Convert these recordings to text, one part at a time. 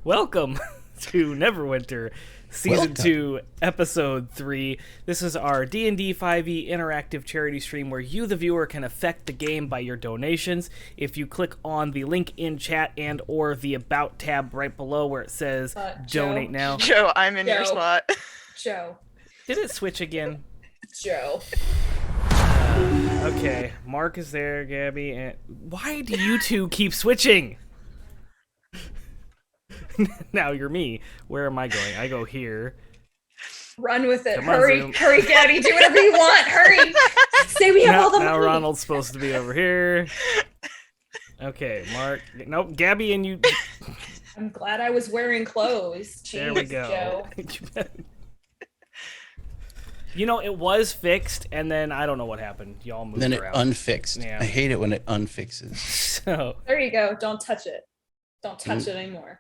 Welcome to Neverwinter, Season 2, Episode 3. This is our D&D 5e interactive charity stream where you, the viewer, can affect the game by your donations. If you click on the link in chat and or the About tab right below where it says Donate Now. Joe, I'm in your spot. Joe. Did it switch again? Joe. Okay, Mark is there, Gabby, and... Why do you two keep switching? Now you're me. Where am I going? I go here. Run with it. Come on, hurry, Zoom. hurry, Gabby. Do whatever you want. Hurry. Say we have all the Now money. Ronald's supposed to be over here. Okay, Mark. Nope, Gabby and you. I'm glad I was wearing clothes. Jeez, There we go. Joe. You know, it was fixed, and then I don't know what happened. Y'all moved Then it around. unfixed. Yeah. I hate it when it unfixes. So, There you go. Don't touch it. Don't touch it anymore.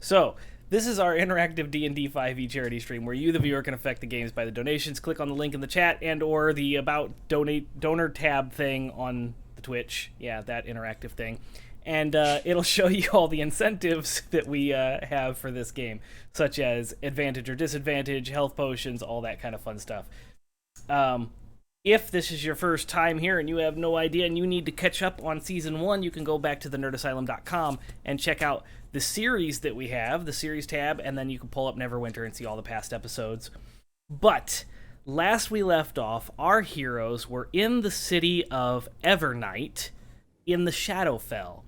so this is our interactive D&D 5e charity stream where you, the viewer, can affect the games by the donations. Click on the link in the chat and or the About Donor tab thing on the Twitch. Yeah, that interactive thing. And it'll show you all the incentives that we have for this game, such as advantage or disadvantage, health potions, all that kind of fun stuff. If this is your first time here and you have no idea and you need to catch up on Season 1, you can go back to thenerdasylum.com and check out the series that we have, the series tab, and then you can pull up Neverwinter and see all the past episodes. But last we left off, our heroes were in the city of Evernight in the Shadowfell.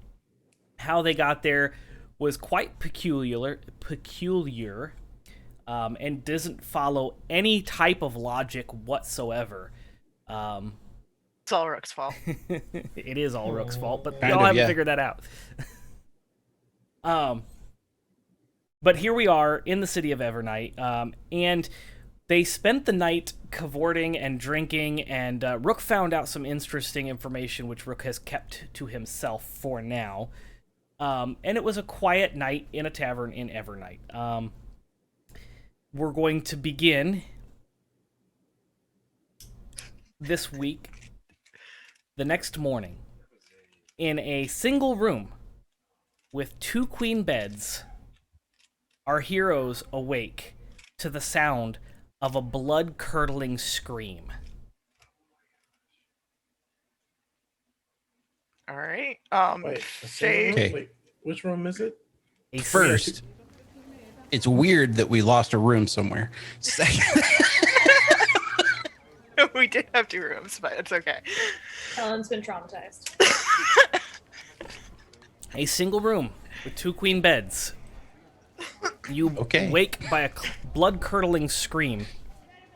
How they got there was quite peculiar, and doesn't follow any type of logic whatsoever. It's all Rook's fault. It is all Rook's fault, but Kind y'all of, haven't yeah. figured that out. But here we are in the city of Evernight, and they spent the night cavorting and drinking, and Rook found out some interesting information, which Rook has kept to himself for now. And it was a quiet night in a tavern in Evernight. We're going to begin this week, the next morning, in a single room with 2 queen beds. Our heroes awake to the sound of a blood-curdling scream. All right. Wait, Faye. Okay. wait, which room is it? A First, it's weird that we lost a room somewhere. Second, We did have 2 rooms, but it's okay. Helen's been traumatized. A single room with 2 queen beds. You Okay. wake by a blood-curdling scream.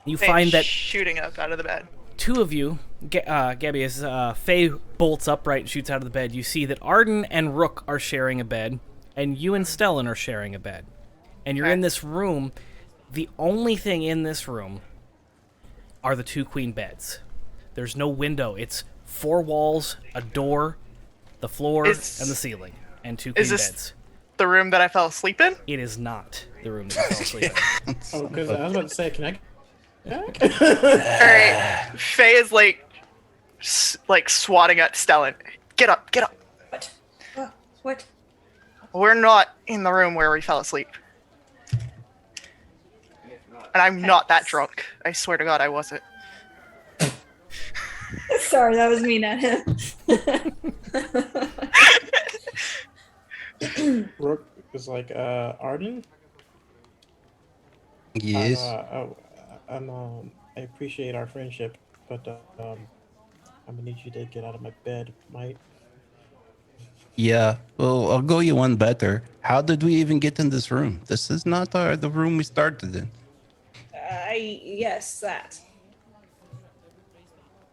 You Faye find that shooting up out of the bed. 2 of you, Gabby, as Faye bolts upright and shoots out of the bed, you see that Arden and Rook are sharing a bed, and you and Stellan are sharing a bed. And you're in this room. The only thing in this room are the 2 queen beds. There's no window. It's 4 walls, a door, the floor, and the ceiling, and 2 queen is this- beds. The room that I fell asleep in? It is not the room that you fell asleep in. Oh, because I was about to say, can I? Alright. Faye is like swatting at Stellan. Get up, get up. What? What? We're not in the room where we fell asleep. And I'm not that drunk. I swear to God I wasn't. Sorry, that was me, not him. Rook is like, Arden? yes. I appreciate our friendship, but I'm gonna need you to get out of my bed, mate. Yeah. Well, I'll go you one better. How did we even get in this room? This is not the room we started in. Yes, that.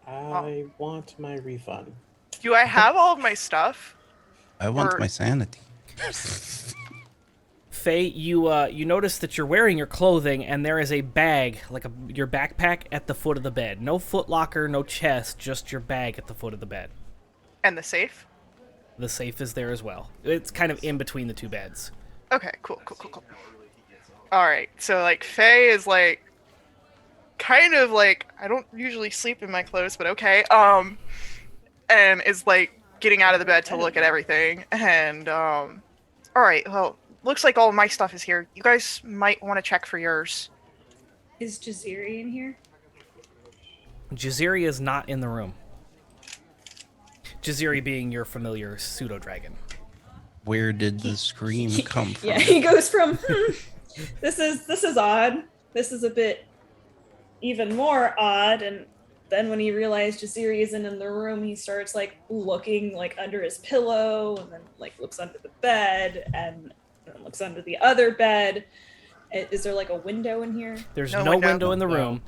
I want my refund. Do I have all of my stuff? I want Or- my sanity. Faye, you notice that you're wearing your clothing, and there is a bag, like your backpack, at the foot of the bed. No footlocker, no chest, just your bag at the foot of the bed. And the safe? The safe is there as well. It's kind of in between the 2 beds. Okay, cool. Alright, so like Faye is like kind of like, I don't usually sleep in my clothes, but okay. And is like getting out of the bed to look at everything, and all right, well, looks like all of my stuff is here. You guys might want to check for yours. Is Jaziri in here? Jaziri is not in the room. Jaziri being your familiar pseudo-dragon. Where did the scream come from? Yeah, he goes from, this is odd. This is a bit even more odd. And then when he realized Jaziri isn't in the room, he starts like looking like under his pillow, and then like looks under the bed, and then looks under the other bed. Is there like a window in here? There's no window in the room.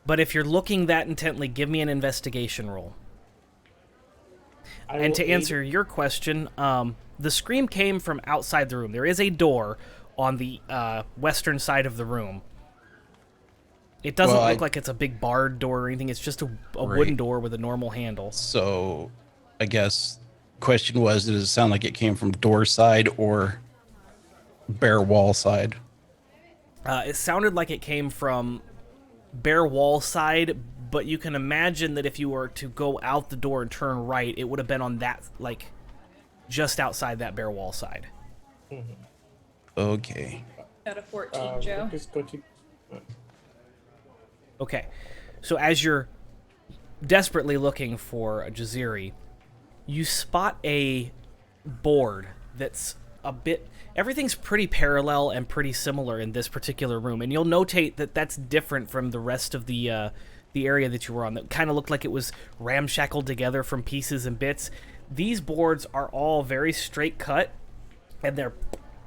But if you're looking that intently, give me an investigation roll. And to answer your question, the scream came from outside the room. There is a door on the western side of the room. It doesn't look like it's a big barred door or anything. It's just a wooden door with a normal handle. So, I guess question was, does it sound like it came from door side or bare wall side? It sounded like it came from bare wall side, but you can imagine that if you were to go out the door and turn right, it would have been on that, like, just outside that bare wall side. Mm-hmm. Okay. Out of 14, Joe. Just go to. Okay, so as you're desperately looking for a Jaziri, you spot a board that's a bit... Everything's pretty parallel and pretty similar in this particular room, and you'll notate that that's different from the rest of the area that you were on. That kind of looked like it was ramshackled together from pieces and bits. These boards are all very straight cut, and they're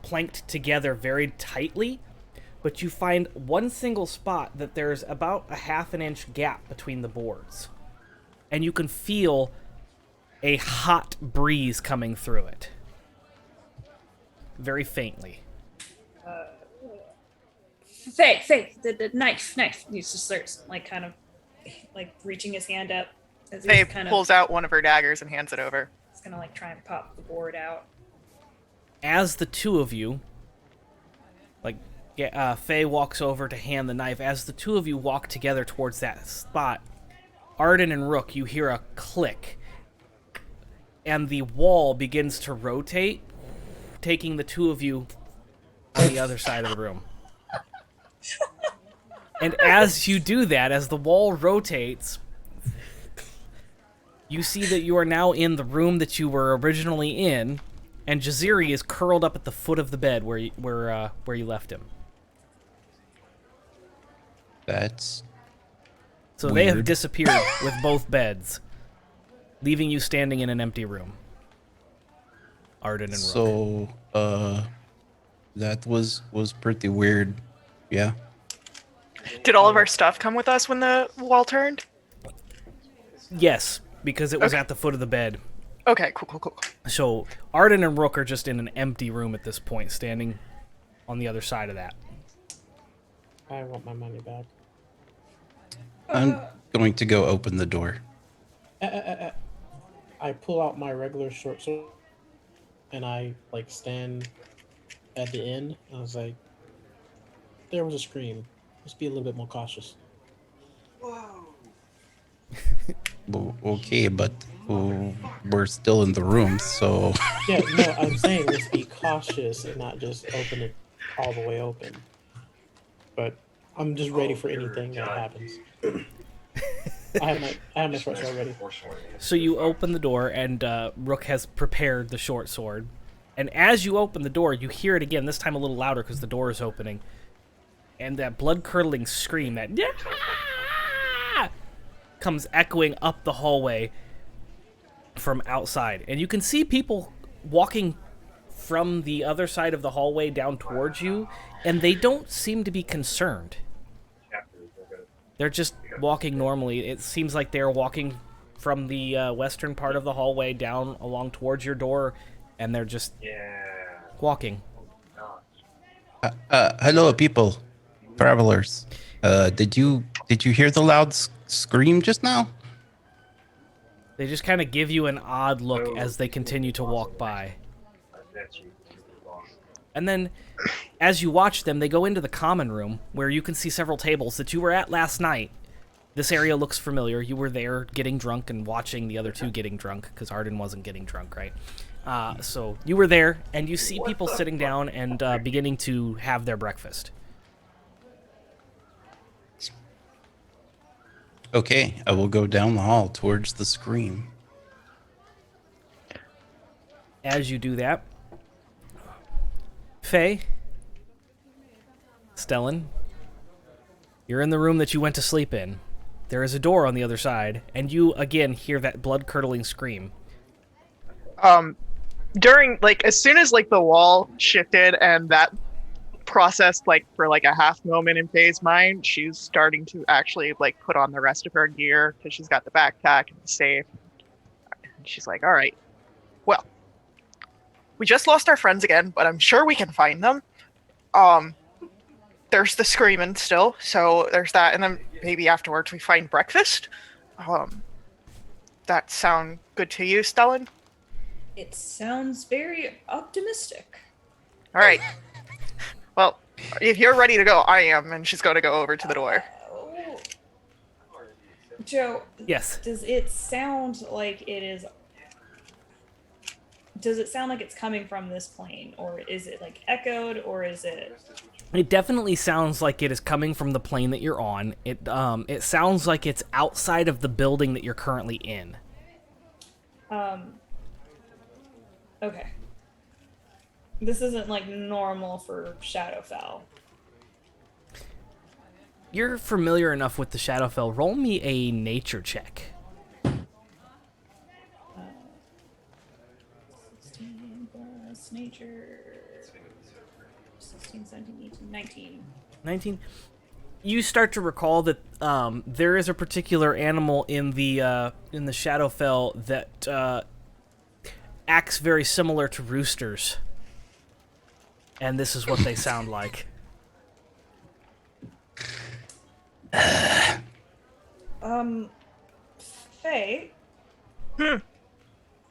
planked together very tightly, but you find one single spot that there's about a half-an-inch gap between the boards, and you can feel a hot breeze coming through it. Very faintly. Faye, the knife. He just starts like kind of like reaching his hand up as Faye he's kind pulls out one of her daggers and hands it over. He's gonna like try and pop the board out. As the two of you, like, Faye walks over to hand the knife. As the two of you walk together towards that spot, Arden and Rook, you hear a click, and the wall begins to rotate, taking the two of you on the other side of the room. And as you do that, as the wall rotates, you see that you are now in the room that you were originally in, and Jaziri is curled up at the foot of the bed where you left him. That's So weird. they have disappeared with both beds, leaving you standing in an empty room. Arden and Rook. so. That was pretty weird. Yeah. Did all of our stuff come with us when the wall turned? Yes, because it was at the foot of the bed. Okay, cool. So Arden and Rook are just in an empty room at this point, standing on the other side of that. I want my money back. I'm going to go open the door. I pull out my regular short sword, and I like stand at the end. I was like, there was a scream. Let's be a little bit more cautious. Okay, but we're still in the room, so... Yeah, no, I'm saying let's be cautious and not just open it all the way open. But I'm just ready for anything that happens. I have my short sword ready. So you open the door, and Rook has prepared the short sword. And as you open the door, you hear it again, this time a little louder because the door is opening. And that blood-curdling scream, that "Yeah!" comes echoing up the hallway from outside. And you can see people walking from the other side of the hallway down towards you, and they don't seem to be concerned. They're just walking normally. It seems like they're walking from the western part of the hallway down along towards your door, and they're just walking. Hello, people. Travelers. Did you hear the loud scream just now? They just kind of give you an odd look as they continue to walk by. And then, as you watch them, they go into the common room, where you can see several tables that you were at last night. This area looks familiar. You were there getting drunk and watching the other two getting drunk, because Arden wasn't getting drunk, right? So you were there, and you see people sitting down and beginning to have their breakfast. Okay, I will go down the hall towards the scream. As you do that, Faye, Stellan, you're in the room that you went to sleep in. There is a door on the other side, and you again hear that blood-curdling scream. During, like, as soon as, like, the wall shifted and that processed, like, for, like, a half moment in Faye's mind, she's starting to actually, like, put on the rest of her gear, because she's got the backpack and the safe. And she's like, all right, well, we just lost our friends again, but I'm sure we can find them. There's the screaming still, so there's that, and then maybe afterwards we find breakfast. That sound good to you, Stellan? It sounds very optimistic. All right. Well, if you're ready to go, I am, and she's going to go over to the door. Oh. Joe, Yes. does it sound like it is... Does it sound like it's coming from this plane, or is it, like, echoed, or is it... It definitely sounds like it is coming from the plane that you're on. It sounds like it's outside of the building that you're currently in. Okay. This isn't, like, normal for Shadowfell. You're familiar enough with the Shadowfell. Roll me a nature check. 16 plus nature... 16, 17, 18, 19. 19. You start to recall that there is a particular animal in the Shadowfell that acts very similar to roosters, and this is what they sound like. Faye?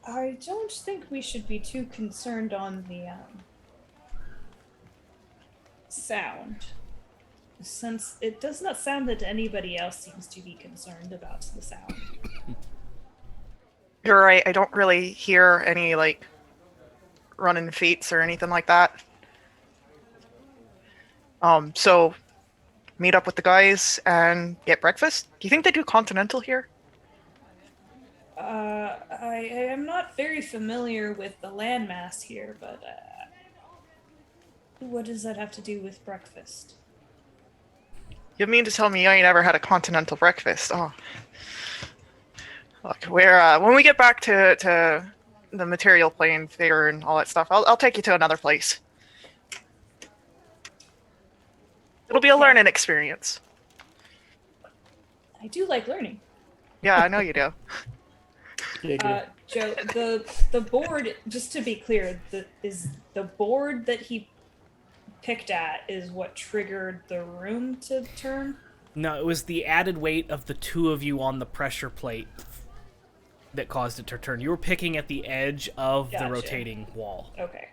I don't think we should be too concerned on the, sound. Since it does not sound that anybody else seems to be concerned about the sound. You're right, I don't really hear any, like, running feet or anything like that. So, meet up with the guys and get breakfast? Do you think they do continental here? I am not very familiar with the landmass here, but, what does that have to do with breakfast? You mean to tell me I ain't ever had a continental breakfast? Oh. Look, we're, when we get back to the material plane there and all that stuff, I'll take you to another place. It'll be a learning experience. I do like learning. Yeah, I know you do. Joe, the board, just to be clear, the board that he picked at is what triggered the room to turn? No, it was the added weight of the two of you on the pressure plate that caused it to turn. You were picking at the edge of the Gotcha. rotating wall. Okay.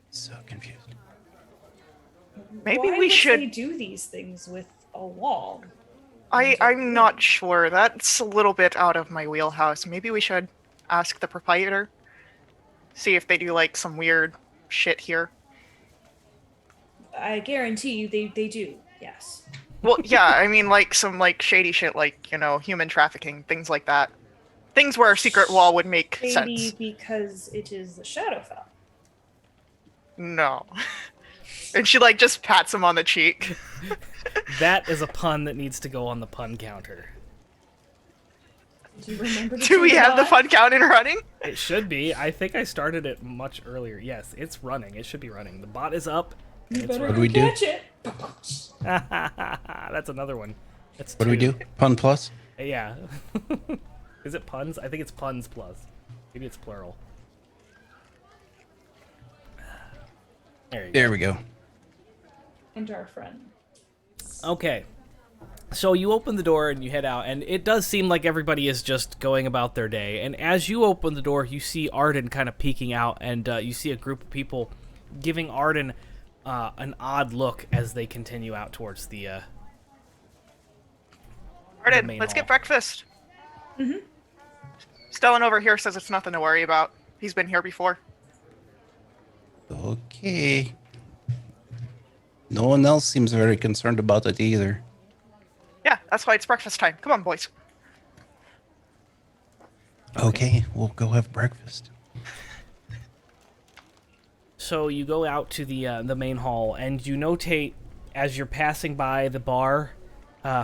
So confused. Maybe Why we would should... they do these things with a wall? I'm not sure. That's a little bit out of my wheelhouse. Maybe we should ask the proprietor. See if they do, like, some weird shit here. I guarantee you they do, yes. Well, yeah, I mean, like, some, like, shady shit, like, you know, human trafficking, things like that. Things where a secret wall would make Maybe sense. because it is the Shadowfell. No. And she, like, just pats him on the cheek. That is a pun that needs to go on the pun counter. Do you remember to Do we turn it have the on? fun counting running? It should be. I think I started it much earlier. Yes, it's running. It should be running. The bot is up. And You it's better What do we do? catch it. That's another one. That's What do we two. do? Pun plus? Yeah. Is it puns? I think it's puns plus. Maybe it's plural. There you go. There we go. And our friend. Okay. So you open the door and you head out, and it does seem like everybody is just going about their day. And as you open the door, you see Arden kind of peeking out, and you see a group of people giving Arden an odd look as they continue out towards the Arden, main let's hall. get breakfast. Stellan over here says it's nothing to worry about. He's been here before. Okay. No one else seems very concerned about it either. Yeah, that's why it's breakfast time. Come on, boys. Okay, we'll go have breakfast. So you go out to the main hall, and you notate as you're passing by the bar,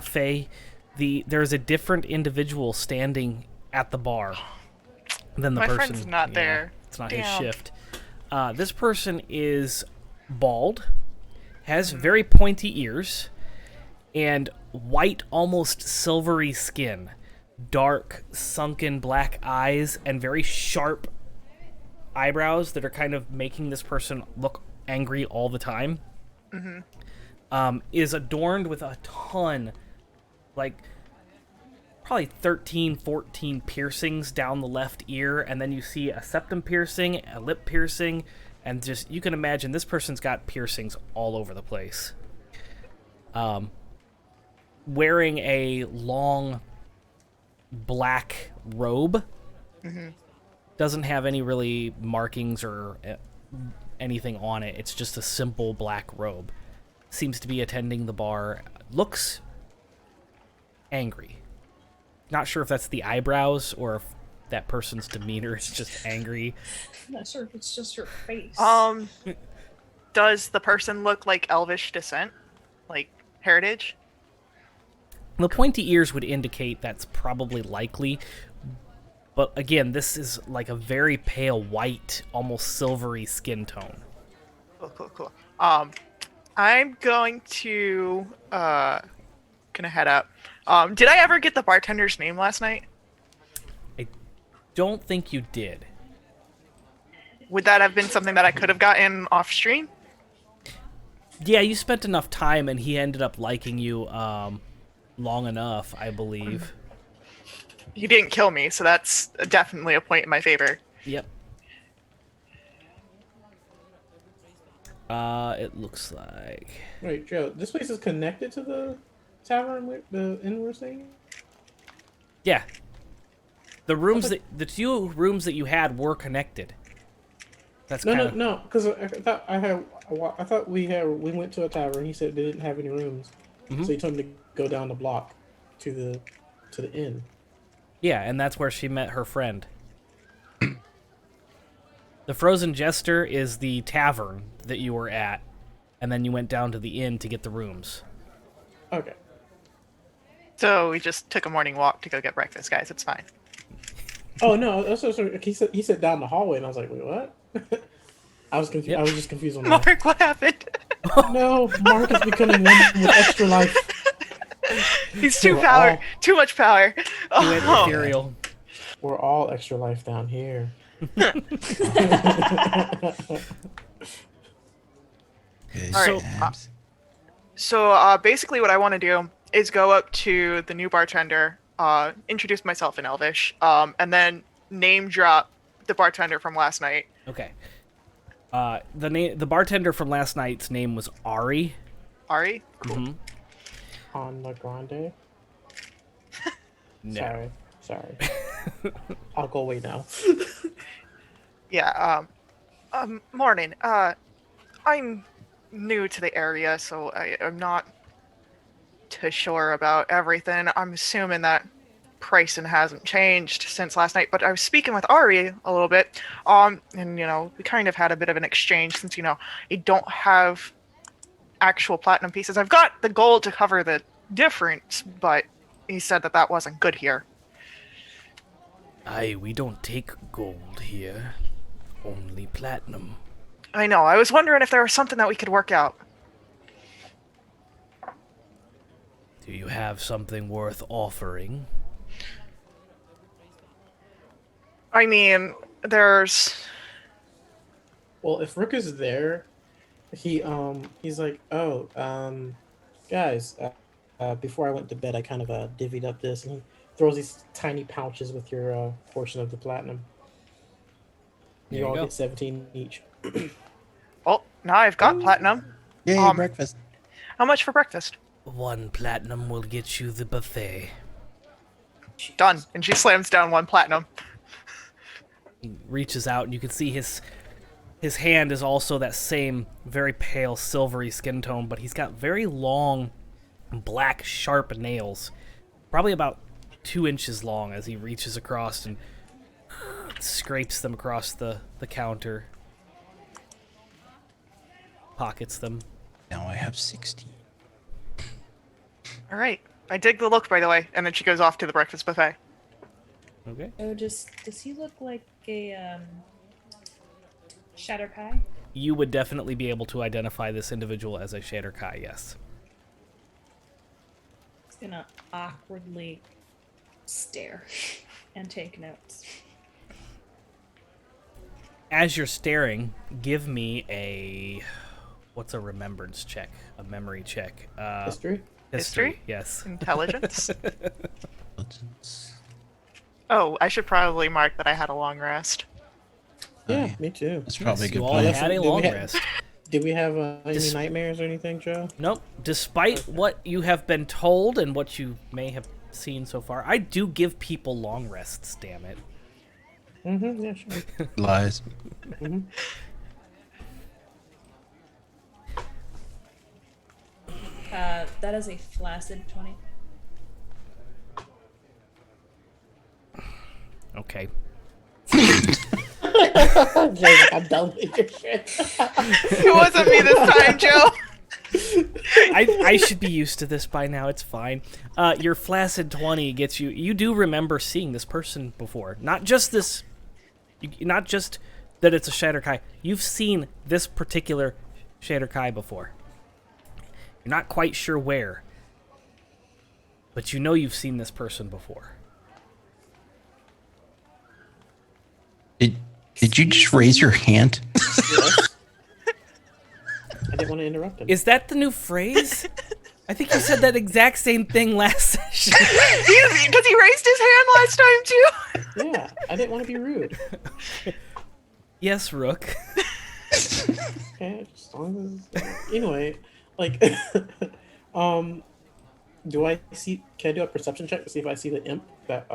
Faye, there's a different individual standing at the bar than the My person. friend's not there. It's not Damn. his shift. This person is bald, has very pointy ears, and white, almost silvery skin, dark, sunken black eyes, and very sharp eyebrows that are kind of making this person look angry all the time. Is adorned with a ton, like probably 13, 14 piercings down the left ear, and then you see a septum piercing, a lip piercing, and just, you can imagine this person's got piercings all over the place. Wearing a long black robe. Doesn't have any really markings or anything on it. It's just a simple black robe. Seems to be attending the bar. Looks angry. Not sure if that's the eyebrows or if that person's demeanor is just angry. I'm not sure if it's just your face. Does the person look like Elvish descent? Like heritage? The pointy ears would indicate that's probably likely. But again, this is like a very pale white, almost silvery skin tone. Cool. I'm going to gonna head up. Did I ever get the bartender's name last night? I don't think you did. Would that have been something that I could have gotten off stream? Yeah, you spent enough time, and he ended up liking you long enough, I believe. He didn't kill me, so that's definitely a point in my favor. Yep. It looks like... Wait, Joe, this place is connected to the tavern, the inn we're staying in? Yeah. The two rooms that you had were connected. That's No, because I thought we went to a tavern. He said they didn't have any rooms, so he told me to go down the block to the inn. Yeah, and that's where she met her friend. The Frozen Jester is the tavern that you were at, and then you went down to the inn to get the rooms. Okay. So we just took a morning walk to go get breakfast, guys. It's fine. Oh no, he said down the hallway, and I was like, wait, what? I was confused. Yep. I was just confused on that. Mark, what happened? No, Mark is becoming one with extra life. He's too much power. You went ethereal. We're all extra life down here. Good Alright, times. So basically what I want to do is go up to the new bartender, introduce myself in Elvish, and then name drop the bartender from last night. Okay. The bartender from last night's name was Ari. Ari? Cool. Mm-hmm. On the grande. No. Sorry. I'll go away now. Yeah, morning. I'm new to the area, so I'm not too sure about everything. I'm assuming that pricing hasn't changed since last night, but I was speaking with Ari a little bit, and, we kind of had a bit of an exchange since, I don't have actual platinum pieces. I've got the gold to cover the difference, but he said that wasn't good here. Aye, we don't take gold here. Only platinum. I know. I was wondering if there was something that we could work out. Do you have something worth offering? I mean, there's... Well, if Rook is there, he's like, guys, before I went to bed, I kind of divvied up this, and he throws these tiny pouches with your portion of the platinum. There You you all go. get 17 each. Well, now I've got platinum. Yay, breakfast. How much for breakfast? 1 platinum will get you the buffet. Done. And she slams down 1 platinum. He reaches out, and you can see his hand is also that same very pale silvery skin tone, but he's got very long, black, sharp nails, probably about 2 inches long, as he reaches across and scrapes them across the counter, pockets them. Now I have 16. All right. I dig the look, by the way. And then she goes off to the breakfast buffet. Okay. Oh, does he look like a Shatterkai? You would definitely be able to identify this individual as a Shatterkai, yes. He's gonna awkwardly stare and take notes. As you're staring, give me a... What's a remembrance check? A memory check? History? History? Yes. Intelligence? Intelligence. Oh, I should probably mark that I had a long rest. Yeah, me too. That's probably a You good all plan. had a Did we long have- rest. Did we have any Dis- nightmares or anything, Joe? Nope. Despite what you have been told and what you may have seen so far, I do give people long rests, damn it. Mm-hmm, yeah, sure. Lies. That is a flaccid 20. Okay. Jake, I'm done with your shit. It wasn't me this time, Joe. I should be used to this by now. It's fine. Your flaccid 20 gets you... You do remember seeing this person before. Not just this... Not just that it's a Shatterkai. You've seen this particular Shatterkai before. You're not quite sure where. But you know you've seen this person before. Did you just raise your hand? Yes. I didn't want to interrupt him. Is that the new phrase? I think you said that exact same thing last session. Because he raised his hand last time, too. Yeah, I didn't want to be rude. Yes, Rook. Okay, as long as... Anyway, like, do I see? Can I do a perception check to see if I see the imp that?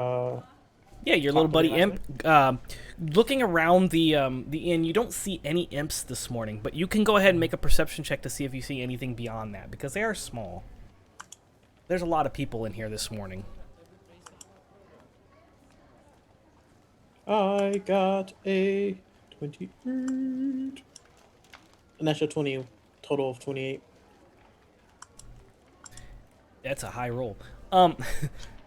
Yeah, your little buddy Talking Imp. Looking around the inn, you don't see any imps this morning, but you can go ahead and make a perception check to see if you see anything beyond that, because they are small. There's a lot of people in here this morning. I got a 28. An extra 20, total of 28. That's a high roll.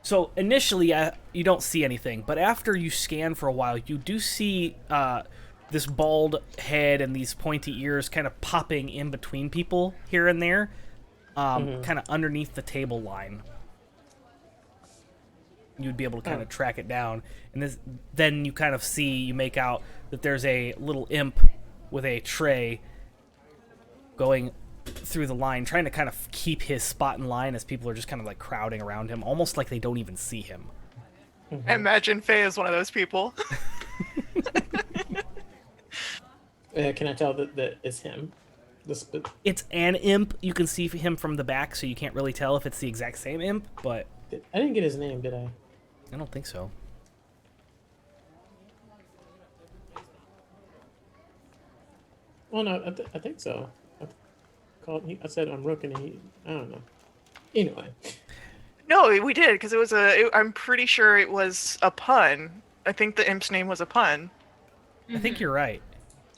So initially, you don't see anything, but after you scan for a while, you do see this bald head and these pointy ears kind of popping in between people here and there, kind of underneath the table line. You'd be able to kind of track it down, and then you kind of see, you make out that there's a little imp with a tray going through the line, trying to kind of keep his spot in line as people are just kind of like crowding around him, almost like they don't even see him. I imagine Faye is one of those people. Can I tell that it's him? It's an imp. You can see him from the back, so you can't really tell if it's the exact same imp, but I didn't get his name, did I? I don't think so. Well, no, I think so. I said I'm Rook, and I don't know. Anyway. No, we did, because it was I'm pretty sure it was a pun. I think the imp's name was a pun. I think you're right.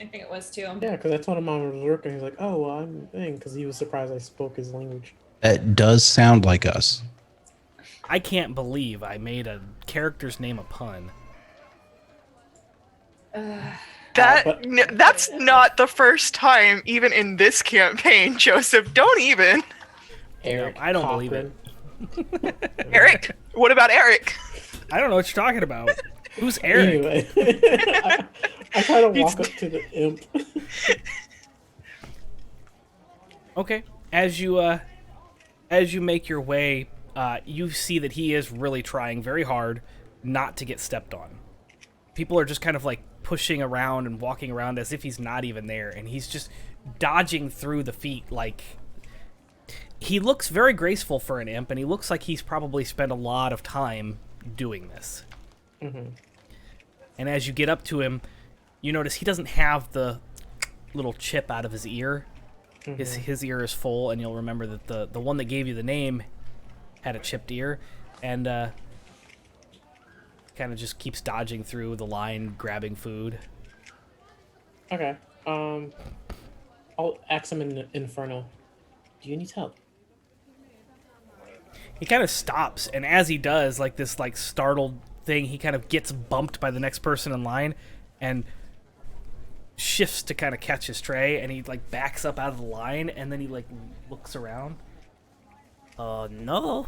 I think it was too. Yeah, because I told him I was Rook, and he's like, oh, well, I'm a thing, because he was surprised I spoke his language. That does sound like us. I can't believe I made a character's name a pun. That's not the first time, even in this campaign, Joseph. Don't even. Eric, I don't believe it. Eric? What about Eric? I don't know what you're talking about. Who's Eric? Anyway, I try to walk up to the imp. Okay. As you make your way, you see that he is really trying very hard not to get stepped on. People are just kind of like pushing around and walking around as if he's not even there, and he's just dodging through the feet like... He looks very graceful for an imp, and he looks like he's probably spent a lot of time doing this. And as you get up to him, you notice he doesn't have the little chip out of his ear. His ear is full, and you'll remember that the one that gave you the name had a chipped ear, and kind of just keeps dodging through the line, grabbing food. Okay. I'll ask him in Infernal. Do you need help? He kind of stops, and as he does, like this like startled thing, he kind of gets bumped by the next person in line, and shifts to kind of catch his tray, and he like backs up out of the line, and then he like looks around. No,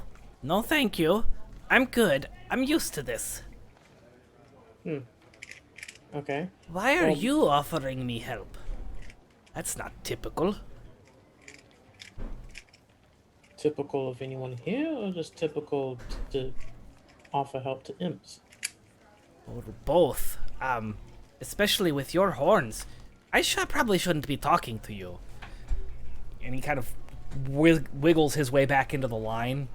thank you. I'm good. I'm used to this. Okay. Why are you offering me help? That's not typical. Typical of anyone here, or just typical to offer help to imps? Or both. Especially with your horns. I probably shouldn't be talking to you. And he kind of wiggles his way back into the line.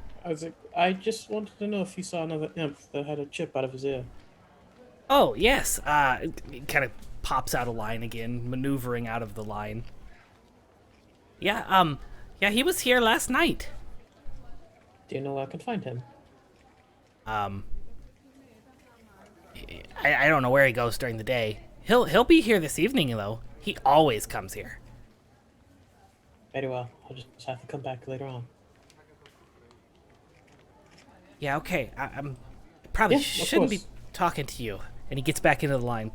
I just wanted to know if you saw another imp that had a chip out of his ear. Oh, yes. He kind of pops out of line again, maneuvering out of the line. Yeah, he was here last night. Do you know where I can find him? I don't know where he goes during the day. He'll be here this evening, though. He always comes here. Very well. I'll just have to come back later on. Yeah, okay. I'm probably Yeah, of shouldn't be course. talking to you. And he gets back into the line,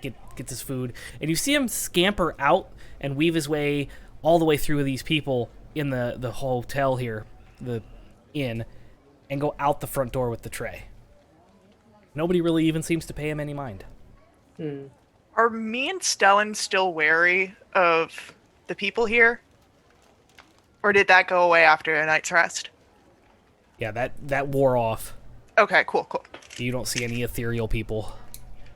gets his food, and you see him scamper out and weave his way all the way through these people in the hotel here, the inn, and go out the front door with the tray. Nobody really even seems to pay him any mind. Are me and Stellan still wary of the people here? Or did that go away after a night's rest? Yeah, that wore off. Okay, cool. You don't see any ethereal people.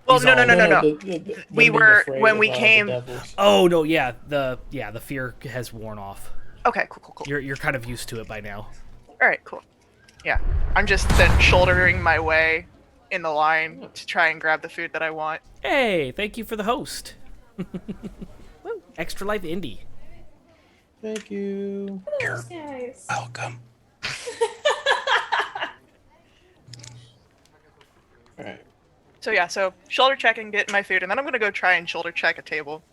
Well, He's no. We them being were- afraid when of, we the came- devils. Oh no, yeah, the fear has worn off. Okay, cool. You're kind of used to it by now. Alright, cool. Yeah. I'm just then shouldering my way in the line to try and grab the food that I want. Hey, thank you for the host. Extra Life Indie. Thank you. Those guys. Welcome. Alright. So shoulder checking, getting my food, and then I'm gonna go try and shoulder check a table.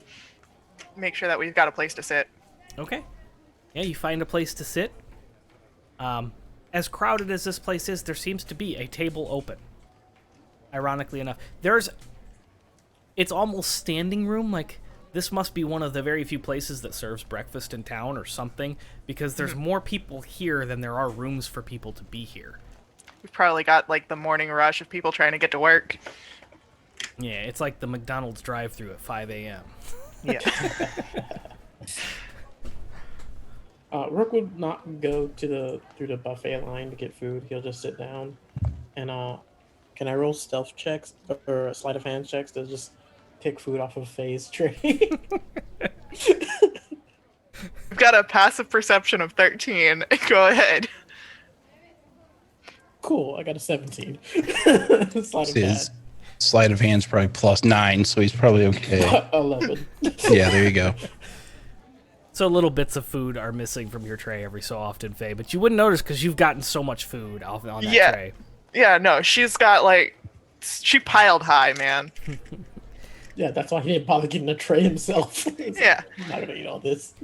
Make sure that we've got a place to sit. Okay. Yeah, you find a place to sit. As crowded as this place is, there seems to be a table open. Ironically enough, it's almost standing room. Like, this must be one of the very few places that serves breakfast in town or something, because there's more people here than there are rooms for people to be here. We've probably got like the morning rush of people trying to get to work. Yeah, it's like the McDonald's drive-thru at 5 a.m. Yeah. Rook would not go through the buffet line to get food. He'll just sit down. And can I roll stealth checks or sleight of hand checks to just pick food off of Faye's tray? We've got a passive perception of 13. Go ahead. Cool, I got a 17. Sleight of His hand. sleight of hand's probably +9, so he's probably okay. 11. Yeah, there you go. So little bits of food are missing from your tray every so often, Faye, but you wouldn't notice because you've gotten so much food on that Yeah. tray. Yeah, no, she's got like she piled high, man. Yeah, that's why he didn't bother getting a tray himself. He's like, Yeah. I'm not gonna eat all this.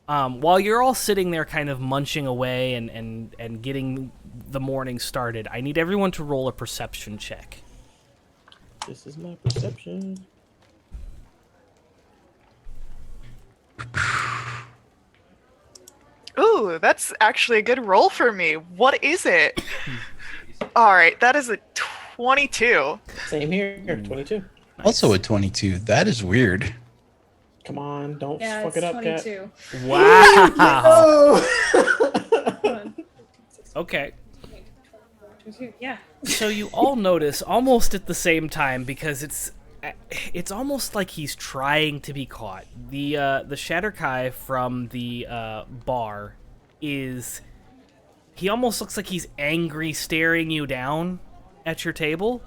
While you're all sitting there kind of munching away and getting the morning started, I need everyone to roll a perception check. This is my perception. Ooh, that's actually a good roll for me. What is it? All right, that is a 22. Same here. 22. Also a 22. That is weird. Come on, don't Yeah, fuck it's it up, Kat. 22. Wow. Oh! Come on. Okay. 22. Yeah. So you all notice almost at the same time, because it's almost like he's trying to be caught. The Shatterkai from the bar he almost looks like he's angry staring you down at your table,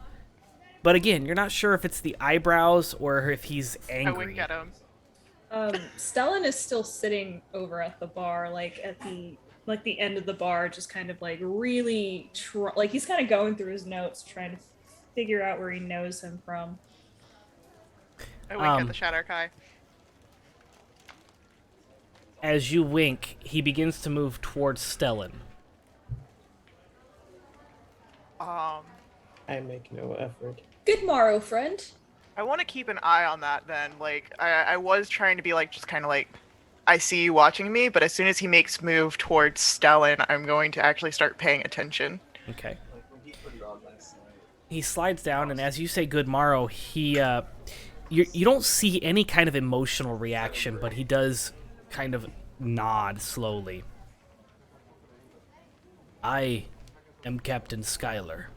But again, you're not sure if it's the eyebrows or if he's I angry. wink at him. Stellan is still sitting over at the bar, like at the end of the bar, just kind of like really like he's kind of going through his notes, trying to figure out where he knows him from. I wink at the Shatterkai. As you wink, he begins to move towards Stellan. I make no effort. Good morrow, friend. I want to keep an eye on that then. Like, I was trying to be like, just kind of like, I see you watching me, but as soon as he makes move towards Stellan, I'm going to actually start paying attention. Okay. He slides down, and as you say good morrow, he, you don't see any kind of emotional reaction, but he does kind of nod slowly. I am Captain Schuyler.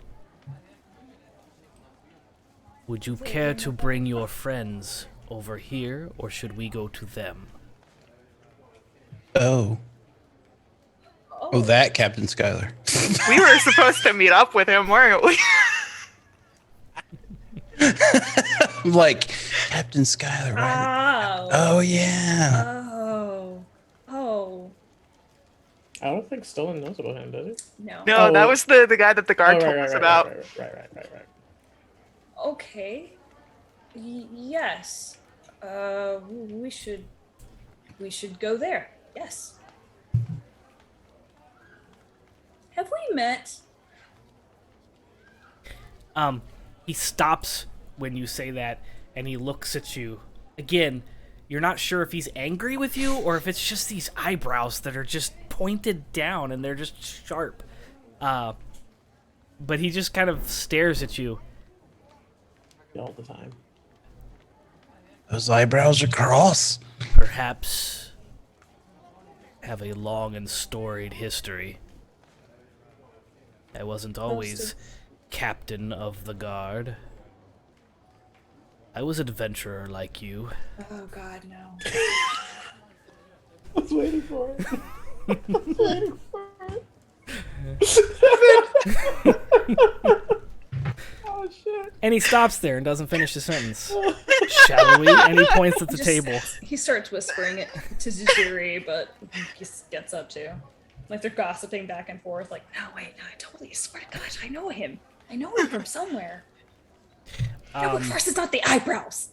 Would you care to bring your friends over here, or should we go to them? Oh, that Captain Schuyler. We were supposed to meet up with him, weren't we? I'm like, Captain Schuyler, right? Oh, yeah. Oh. I don't think Stellan knows about him, does he? No. No, Oh. that was the guy that the guard told us about. Right. Okay. Yes. We should go there. Yes. Have we met? He stops when you say that, and he looks at you. Again, you're not sure if he's angry with you, or if it's just these eyebrows that are just pointed down, and they're just sharp. But he just kind of stares at you. All the time. Those eyebrows are cross. Perhaps have a long and storied history. I wasn't always captain of the guard. I was adventurer like you. Oh God, no. I was waiting for it. Oh shit. And he stops there and doesn't finish the sentence. Shall we? And he points at the table. He starts whispering it to Zuri, but he gets up too. Like they're gossiping back and forth. Like, no, wait, no, I totally swear to God, I know him. I know him from somewhere. No, of course it's not the eyebrows.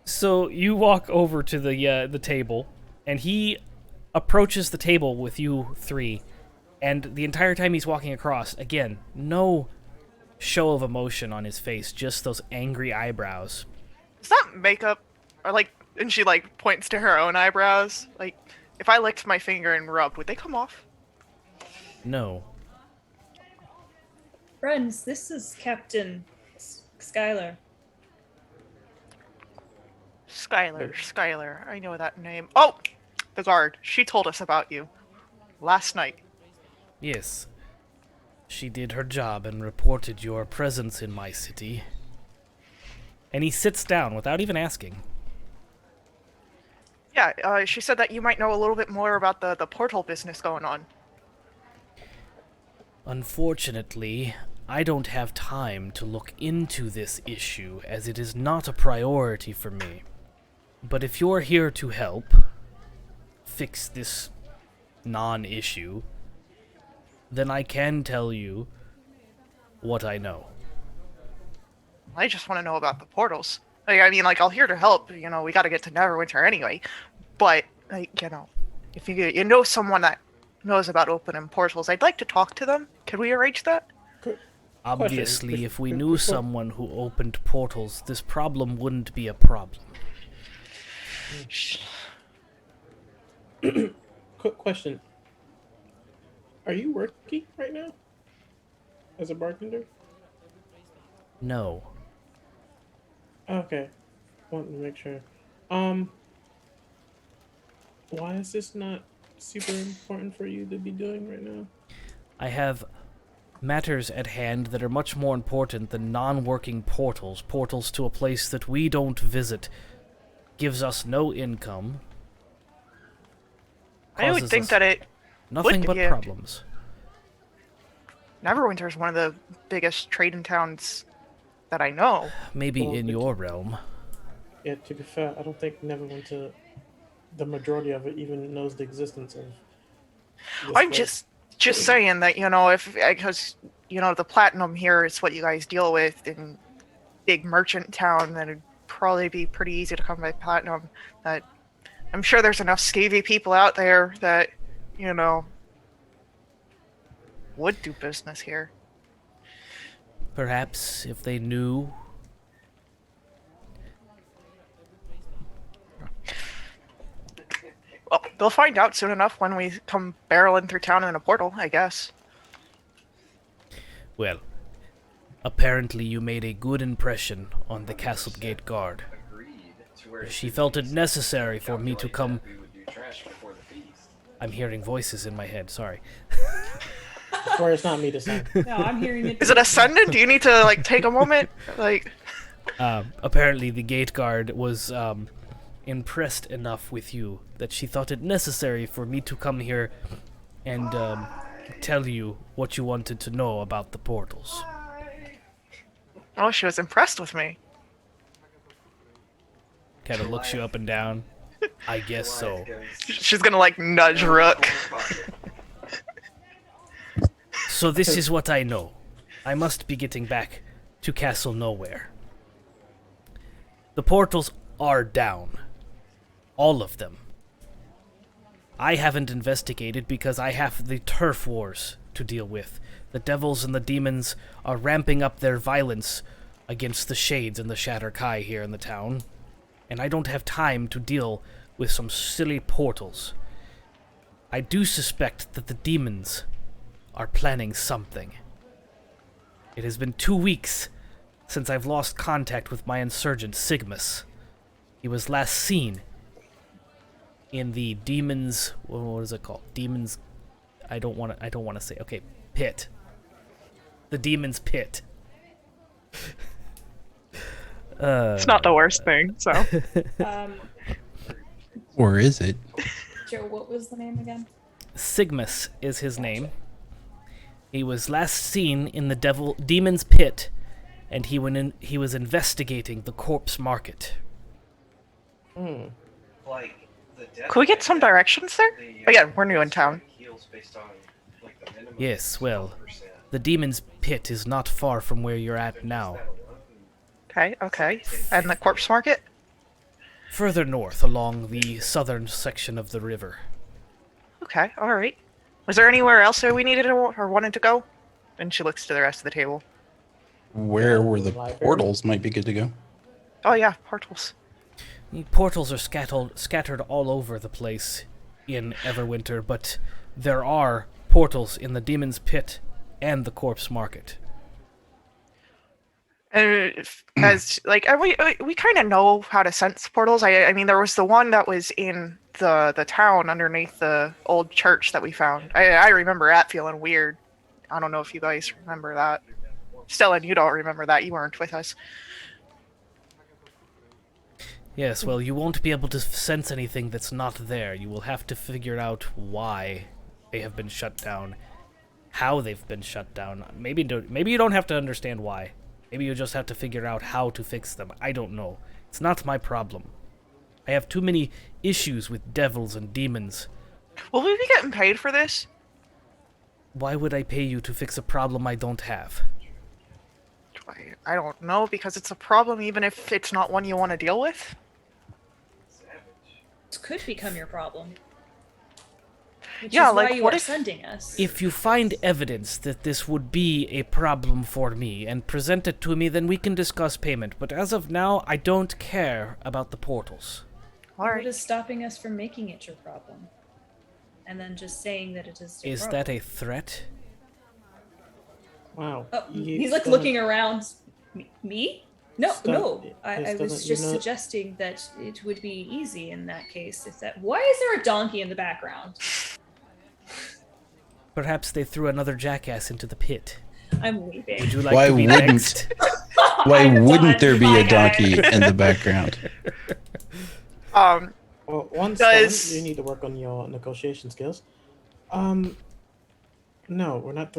So you walk over to the table, and he approaches the table with you three, and the entire time he's walking across, again, no show of emotion on his face, just those angry eyebrows. Is that makeup? Or like, and she like points to her own eyebrows. Like, if I licked my finger and rubbed, would they come off? No. Friends, this is Captain Schuyler. Skylar. I know that name. Oh, the guard. She told us about you last night. Yes. She did her job and reported your presence in my city. And he sits down without even asking. Yeah, she said that you might know a little bit more about the portal business going on. Unfortunately, I don't have time to look into this issue, as it is not a priority for me. But if you're here to help fix this non-issue, then I can tell you what I know. I just want to know about the portals. Like, I mean, like, I'll here to help. You know, we got to get to Neverwinter anyway. But, like, you know, if you know someone that knows about opening portals, I'd like to talk to them. Could we arrange that? Obviously, if we knew someone who opened portals, this problem wouldn't be a problem. Quick question. Are you working right now? As a bartender? No. Okay. Wanted to make sure. Why is this not super important for you to be doing right now? I have matters at hand that are much more important than non-working portals. Portals to a place that we don't visit. Gives us no income. I would think that it nothing would, but yeah. problems. Neverwinter is one of the biggest trading towns that I know. Maybe Well, in your realm. Yeah, to be fair, I don't think Neverwinter, the majority of it even knows the existence of this I'm place. just saying that, if because the platinum here is what you guys deal with in big merchant town, then it'd probably be pretty easy to come by platinum. That I'm sure there's enough scavy people out there that you know would do business here. Perhaps if they knew. Well, they'll find out soon enough when we come barreling through town in a portal, I guess. Well, apparently you made a good impression on the Castle Gate guard. She felt it necessary for me to come. I'm hearing voices in my head, sorry. I swear it's not me this time. No, I'm hearing it. Is it ascendant? Do you need to take a moment? Apparently the gate guard was impressed enough with you that she thought it necessary for me to come here and tell you what you wanted to know about the portals. Oh, she was impressed with me. Kind of looks you up and down. I guess so. She's gonna nudge Rook. So this is what I know. I must be getting back to Castle Nowhere. The portals are down. All of them. I haven't investigated because I have the turf wars to deal with. The devils and the demons are ramping up their violence against the shades and the Shatterkai here in the town. And I don't have time to deal with some silly portals. I do suspect that the demons are planning something. It has been 2 weeks since I've lost contact with my insurgent, Sigmus. He was last seen in the demons... What is it called? Demons... I don't want to say... Okay, pit. The demon's pit. It's not the worst thing, so. Or is it? Joe, what was the name again? Sigmus is his name. He was last seen in the demon's pit, and he was investigating the corpse market. Could we get some directions there? Again, we're new in town. Yes, well, the demon's pit is not far from where you're at now. Okay. And the corpse market? Further north, along the southern section of the river. Okay, alright. Was there anywhere else that we needed or wanted to go? And she looks to the rest of the table. Where were the Library? portals might be good to go. Oh yeah, portals. The portals are scattered all over the place in Neverwinter, but there are portals in the demon's pit and the corpse market. As we kind of know how to sense portals. I mean, there was the one that was in the town underneath the old church that we found. I remember that feeling weird. I don't know if you guys remember that. Stella, you don't remember that. You weren't with us. Yes, well, you won't be able to sense anything that's not there. You will have to figure out why they have been shut down, how they've been shut down. Maybe you don't have to understand why. Maybe you just have to figure out how to fix them. I don't know. It's not my problem. I have too many issues with devils and demons. Will we be getting paid for this? Why would I pay you to fix a problem I don't have? I don't know, because it's a problem even if it's not one you want to deal with. This could become your problem. Which Yeah, is why like, you what are if- sending us. If you find evidence that this would be a problem for me and present it to me, then we can discuss payment. But as of now, I don't care about the portals. What Alright. is stopping us from making it your problem? And then just saying that it is your Is problem. that a threat? Wow. Oh, You he's don't- looking around. Me? No, Stop. no. It I doesn't- was you're just not- suggesting that it would be easy in that case. If that. Why is there a donkey in the background? Perhaps they threw another jackass into the pit. I'm leaving. Would you like Why to be wouldn't- next? Why I'm wouldn't done. there be Bye, a guys. donkey in the background? Well, one Does- stone, you need to work on your negotiation skills. No, we're not.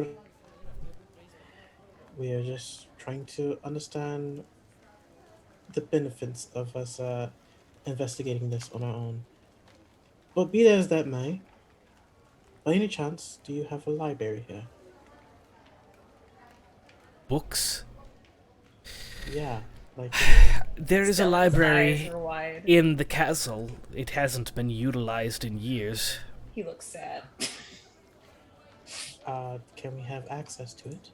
We are just trying to understand the benefits of us investigating this on our own. But be that as that may, by any chance, do you have a library here? Books. Yeah, like There is a Stellan's library eyes are wide. in the castle. It hasn't been utilized in years. He looks sad. can we have access to it?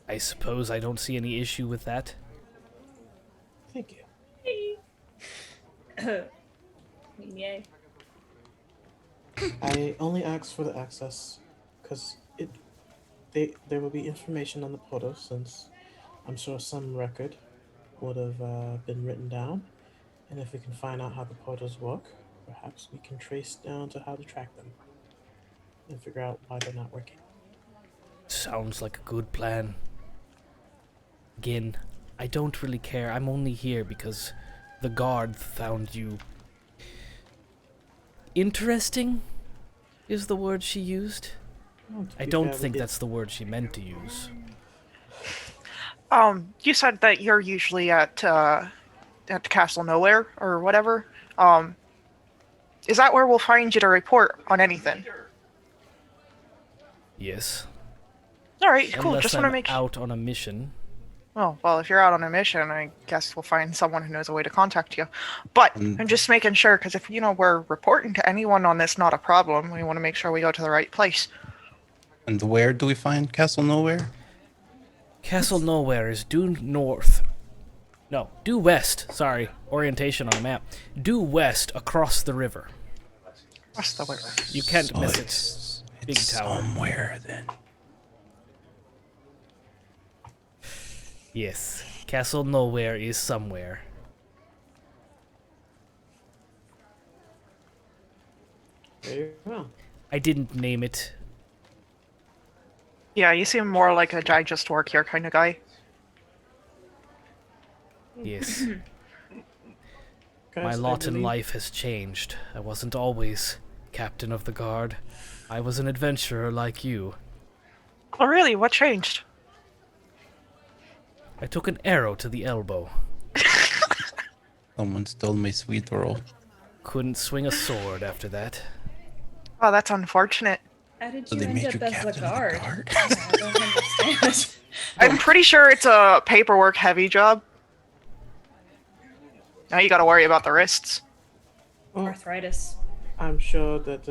I suppose I don't see any issue with that. Thank you. Yay. I only asked for the access because there will be information on the portal, since I'm sure some record would have been written down, and if we can find out how the portals work, perhaps we can trace down to how to track them and figure out why they're not working. Sounds like a good plan. Again, I don't really care. I'm only here because the guard found you interesting, is the word she used. I don't think that's the word she meant to use. You said that you're usually at Castle Nowhere or whatever. Is that where we'll find you to report on anything? Yes. All right, cool. Unless Just want to I'm make sure. out on a mission. Oh, well, if you're out on a mission, I guess we'll find someone who knows a way to contact you. But I'm just making sure, because if, we're reporting to anyone on this, not a problem. We want to make sure we go to the right place. And where do we find Castle Nowhere? Castle Nowhere is due north. No, due west. Sorry, orientation on a map. Due west across the river. What's the word? You can't So miss it. it's Big tower. somewhere then. Yes, Castle Nowhere is somewhere. Very well. I didn't name it. Yeah, you seem more like a I just work here kind of guy. Yes. My Guys, I lot in believe- life has changed. I wasn't always captain of the guard. I was an adventurer like you. Oh, really? What changed? I took an arrow to the elbow. Someone stole my sweet roll. Couldn't swing a sword after that. Oh, that's unfortunate. How did So you they end made up you as captain the guard? of the guard? Yeah, I don't understand. I'm pretty sure it's a paperwork heavy job. Now you gotta worry about the wrists. Well, Arthritis. I'm sure that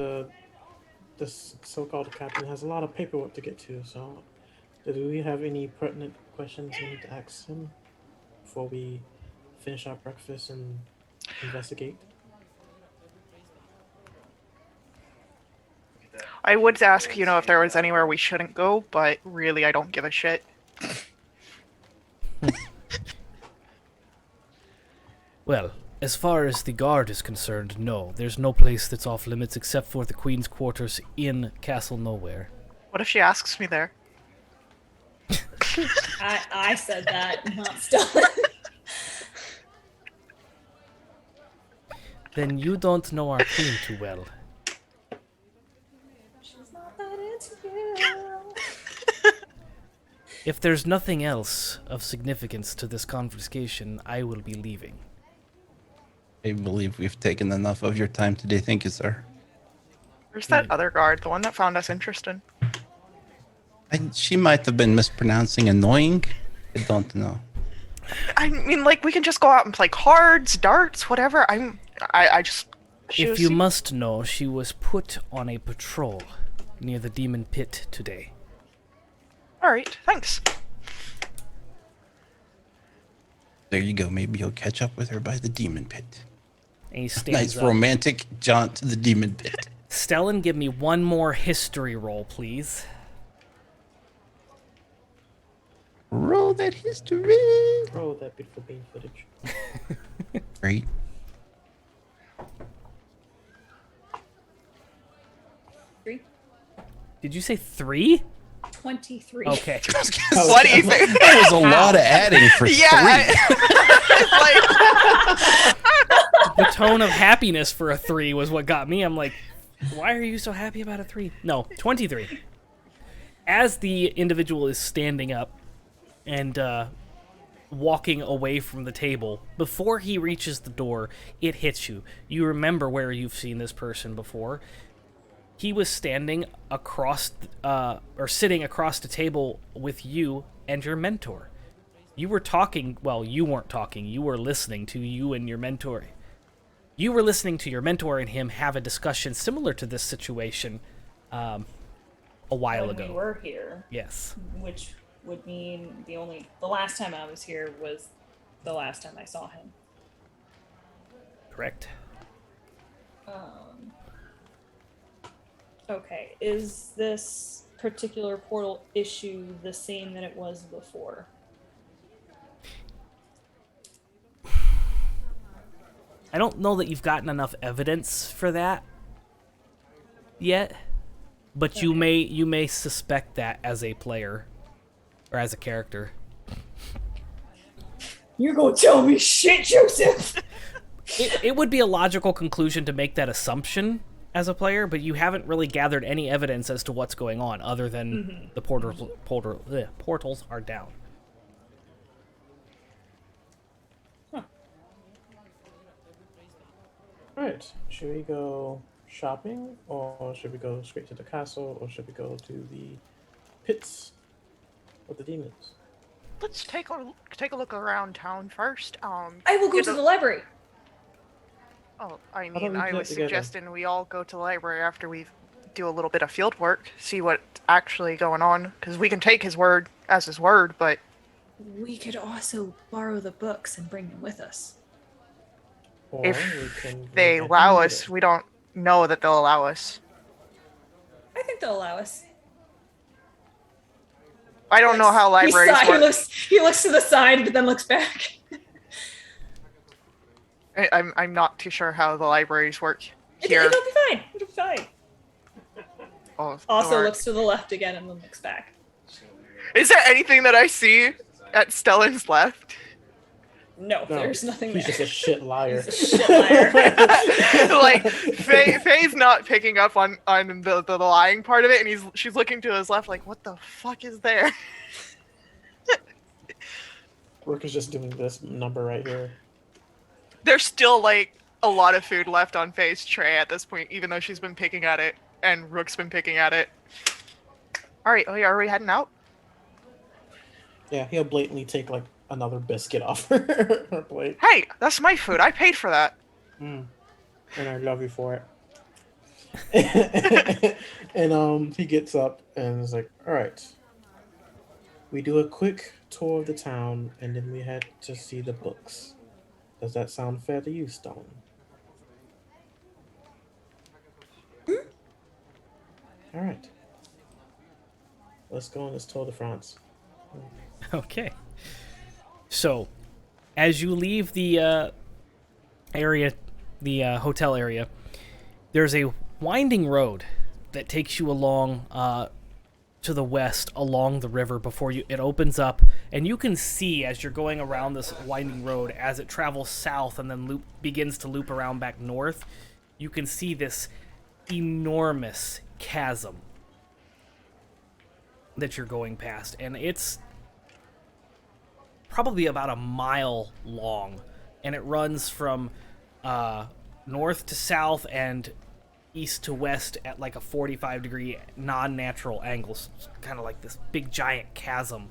this so-called captain has a lot of paperwork to get to. So, do we have any pertinent questions we need to ask him before we finish our breakfast and investigate? I would ask, if there was anywhere we shouldn't go, but really I don't give a shit. Well, as far as the guard is concerned, no. There's no place that's off limits except for the Queen's quarters in Castle Nowhere. What if she asks me there? I said that, not Stellan. Then you don't know our queen too well. She's not that into you. If there's nothing else of significance to this confiscation, I will be leaving. I believe we've taken enough of your time today. Thank you, sir. Where's that other guard, the one that found us interesting? She might have been mispronouncing annoying. I don't know. I mean, we can just go out and play cards, darts, whatever. I just... If you must know, she was put on a patrol near the demon pit today. Alright, thanks. There you go. Maybe you'll catch up with her by the demon pit. And he stands Nice up. romantic jaunt to the demon pit. Stellan, give me one more history roll, please. Roll that history. Oh, that beautiful bean footage. Great. Three? Did you say 3? 23. Okay. What do you think? That was a lot of adding for Yeah, three. like, The tone of happiness for a 3 was what got me. I'm like, Why are you so happy about a 3? No, 23. As the individual is standing up and walking away from the table, before he reaches the door, it hits you. You remember where you've seen this person before. He was standing across, or sitting across the table with you and your mentor. You were talking, well, you weren't talking, you were listening to you and your mentor. You were listening to your mentor and him have a discussion similar to this situation a while ago. When we were here. Yes. Which would mean the last time I was here was the last time I saw him. Correct. Okay, is this particular portal issue the same that it was before? I don't know that you've gotten enough evidence for that yet, but you may suspect that as a player or as a character. You're gonna tell me shit, Joseph! It would be a logical conclusion to make that assumption as a player, but you haven't really gathered any evidence as to what's going on other than the portals are down. Alright, should we go shopping, or should we go straight to the castle, or should we go to the pits of the demons? Let's take a look around town first. I will go to the library. Oh, I about mean, we I do was that together? suggesting we all go to the library after we do a little bit of field work, see what's actually going on, because we can take his word as his word, but We could also borrow the books and bring them with us. Or if we can they go ahead allow and us, do we don't know that they'll allow us. I think they'll allow us. I don't know how libraries work. He looks to the side, but then looks back. I'm not too sure how the libraries work It'll here. be fine. It'll be fine. Oh, Also Lord. looks to the left again and then looks back. Is there anything that I see at Stellan's left? No, No, there's nothing He's there. just a shit liar. He's a shit liar. Like Faye's not picking up on the lying part of it, and she's looking to his left like, what the fuck is there? Rook is just doing this number right here. There's still like a lot of food left on Faye's tray at this point, even though she's been picking at it and Rook's been picking at it. All right, are we heading out? Yeah, he'll blatantly take like another biscuit off her plate. Hey, that's my food. I paid for that. And I love you for it. And he gets up and is like, all right. We do a quick tour of the town and then we head to see the books. Does that sound fair to you, Stone? All right. Let's go on this Tour de France. Okay. So, as you leave the area, the hotel area, there's a winding road that takes you along to the west along the river before it opens up, and you can see as you're going around this winding road as it travels south and then begins to loop around back north. You can see this enormous chasm that you're going past, and it's probably about a mile long, and it runs from north to south and east to west at like a 45-degree non-natural angle, kind of like this big giant chasm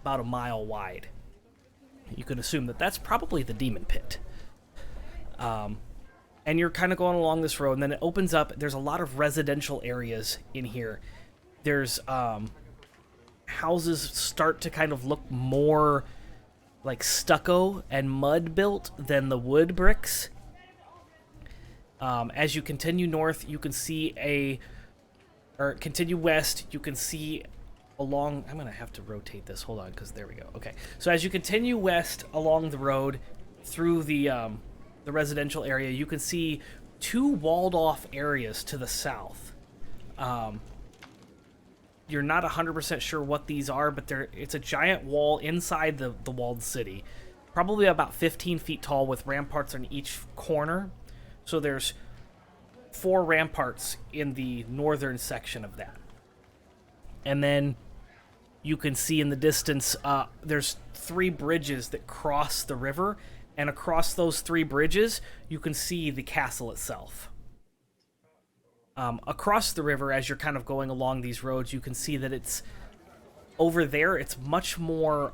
about a mile wide. You can assume that that's probably the demon pit. And you're kind of going along this road, and then it opens up. There's a lot of residential areas in here. There's houses start to kind of look more like stucco and mud built than the wood bricks. As you continue north, you can see continue west, you can see along, I'm going to have to rotate this, hold on, because there we go. Okay, so as you continue west along the road through the residential area, you can see two walled off areas to the south. You're not 100% sure what these are, but it's a giant wall inside the walled city, probably about 15 feet tall with ramparts on each corner. So there's 4 ramparts in the northern section of that. And then you can see in the distance, there's 3 bridges that cross the river, and across those 3 bridges, you can see the castle itself. Across the river, as you're kind of going along these roads, you can see that it's over there. It's much more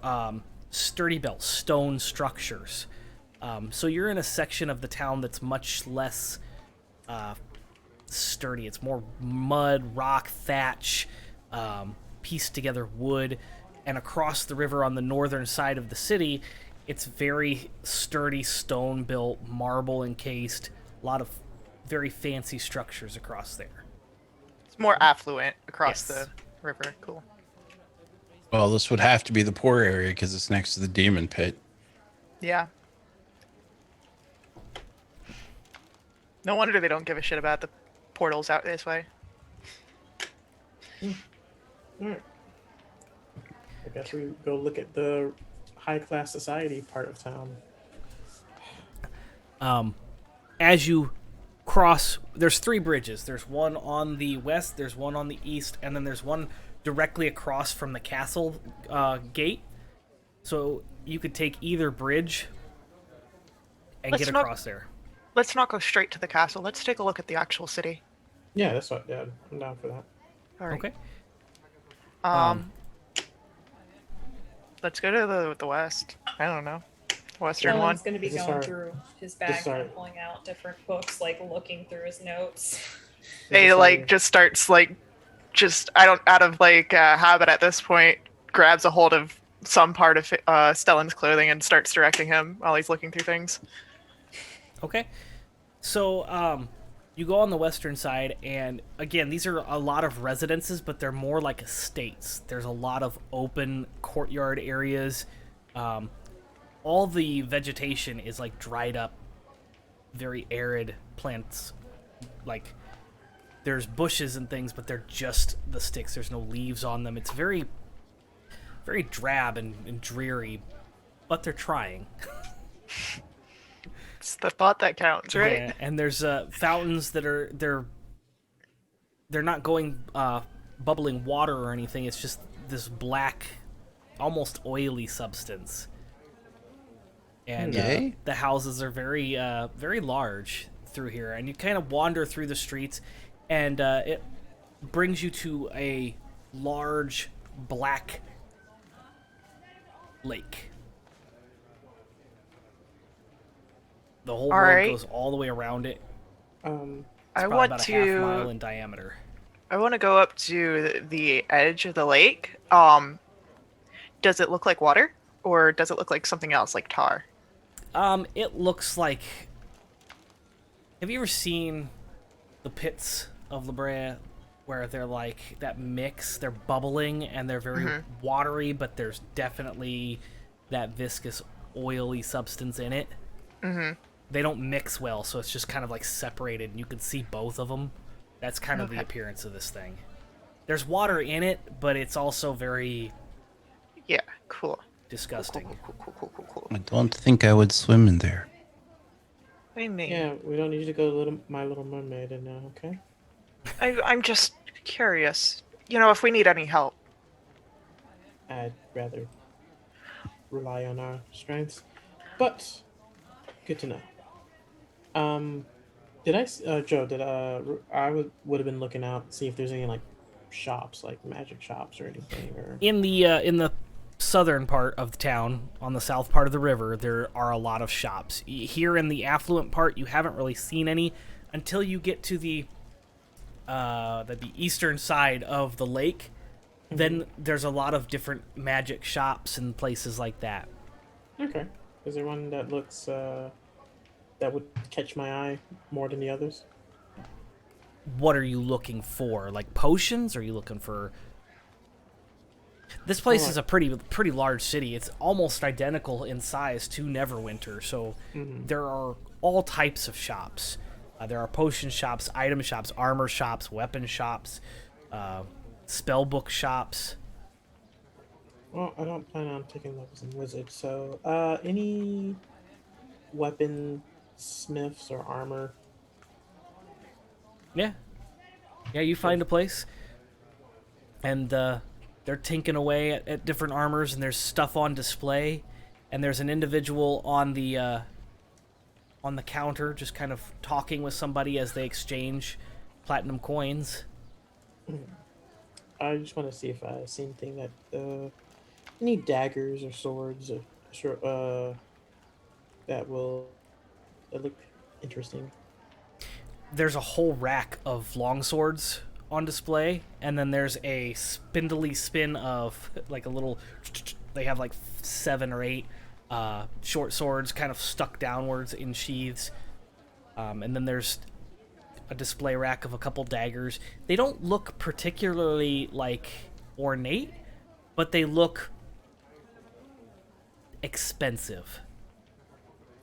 sturdy built stone structures. So you're in a section of the town that's much less sturdy. It's more mud, rock, thatch, pieced together wood. And across the river on the northern side of the city, it's very sturdy, stone built, marble encased. A lot of very fancy structures across there. It's more affluent across Yes. the river. Cool. Well, this would have to be the poor area because it's next to the demon pit. Yeah. No wonder they don't give a shit about the portals out this way. Alright. I guess we go look at the high class society part of town. As you cross, there's 3 bridges. There's one on the west, there's one on the east, and then there's one directly across from the castle gate. So you could take either bridge and Let's get not- across there. Let's not go straight to the castle. Let's take a look at the actual city. Yeah, that's what. Yeah, I'm down for that. All right. Okay. Let's go to the west. I don't know. Western one. Dylan's going to be This is going our- through his this bag is our- and pulling out different books, like looking through his notes. They like just starts like just out of like habit at this point, grabs a hold of some part of Stellan's clothing and starts directing him while he's looking through things. Okay. So, you go on the western side, and again, these are a lot of residences, but they're more like estates. There's a lot of open courtyard areas. All the vegetation is like dried up, very arid plants. Like, there's bushes and things, but they're just the sticks. There's no leaves on them. It's very, very drab and dreary, but they're trying. It's the thought that counts, right? Yeah, and there's fountains that are they're not going bubbling water or anything. It's just this black, almost oily substance. And Okay. the houses are very very large through here, and you kind of wander through the streets, and it brings you to a large black lake. The whole All road right. goes all the way around it. Um, I Probably want about a half mile to. in diameter. I want to go up to the edge of the lake. Does it look like water, or does it look like something else, like tar? It looks like. Have you ever seen the pits of La Brea, where they're like that mix? They're bubbling and they're very watery, but there's definitely that viscous, oily substance in it. Mm-hmm. They don't mix well, so it's just kind of like separated, and you can see both of them. That's kind of the Okay. appearance of this thing. There's water in it, but it's also very Yeah. Cool. disgusting. Cool. I don't think I would swim in there. I mean, yeah, we don't need to go My Little Mermaid and now, okay? I'm just curious. You know, if we need any help. I'd rather rely on our strengths, but good to know. Joe? Would have been looking out, see if there's any like shops, like magic shops or anything, or In the southern part of the town, on the south part of the river, there are a lot of shops. Here in the affluent part, you haven't really seen any until you get to the eastern side of the lake. Then there's a lot of different magic shops and places like that. okay. Is there one that looks that would catch my eye more than the others? What are you looking for? Like potions? Or are you looking for? This place is a pretty large city. It's almost identical in size to Neverwinter, so there are all types of shops. There are potion shops, item shops, armor shops, weapon shops, spell book shops. Well, I don't plan on taking levels in wizard, so any weapon smiths or armor Yeah. Yeah, you find a place, and they're tinking away at different armors, and there's stuff on display, and there's an individual on the counter just kind of talking with somebody as they exchange platinum coins. I just want to see if I see anything that any daggers or swords that look interesting. There's a whole rack of longswords on display, and then there's a spindly spin of like a little. They have like 7 or 8 short swords, kind of stuck downwards in sheaths, and then there's a display rack of a couple daggers. They don't look particularly like ornate, but they look expensive.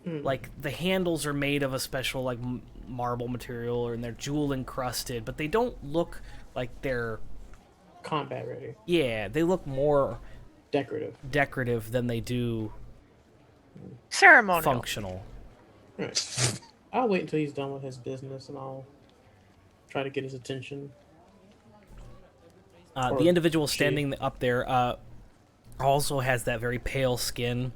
Like the handles are made of a special like marble material, and they're jewel encrusted, but they don't look like they're Combat ready. Yeah, they look more Decorative. than they do Ceremonial. functional. Right. I'll wait until he's done with his business, and I'll try to get his attention. The individual standing up there also has that very pale skin,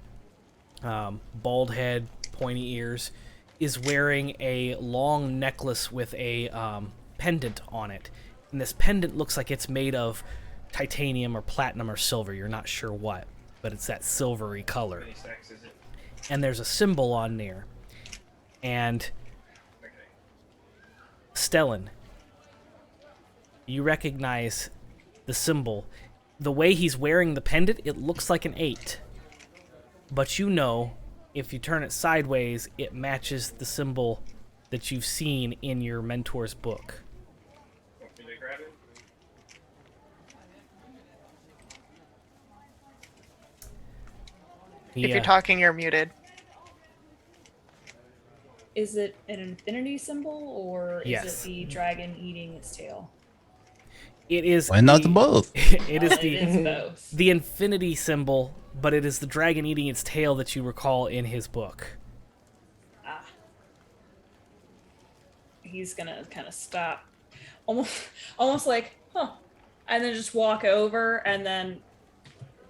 bald head, pointy ears, is wearing a long necklace with a pendant on it. And this pendant looks like it's made of titanium or platinum or silver. You're not sure what, but it's that silvery color. And there's a symbol on there. And Stellan, you recognize the symbol. The way he's wearing the pendant, it looks like an 8. But you know, if you turn it sideways, it matches the symbol that you've seen in your mentor's book. If you're talking, you're muted. Is it an infinity symbol, or is Yes. it the dragon eating its tail? It is. Why not both? It is It is both. the infinity symbol, but it is the dragon eating its tail that you recall in his book. Ah. He's gonna kind of stop, almost like, huh, and then just walk over, and then,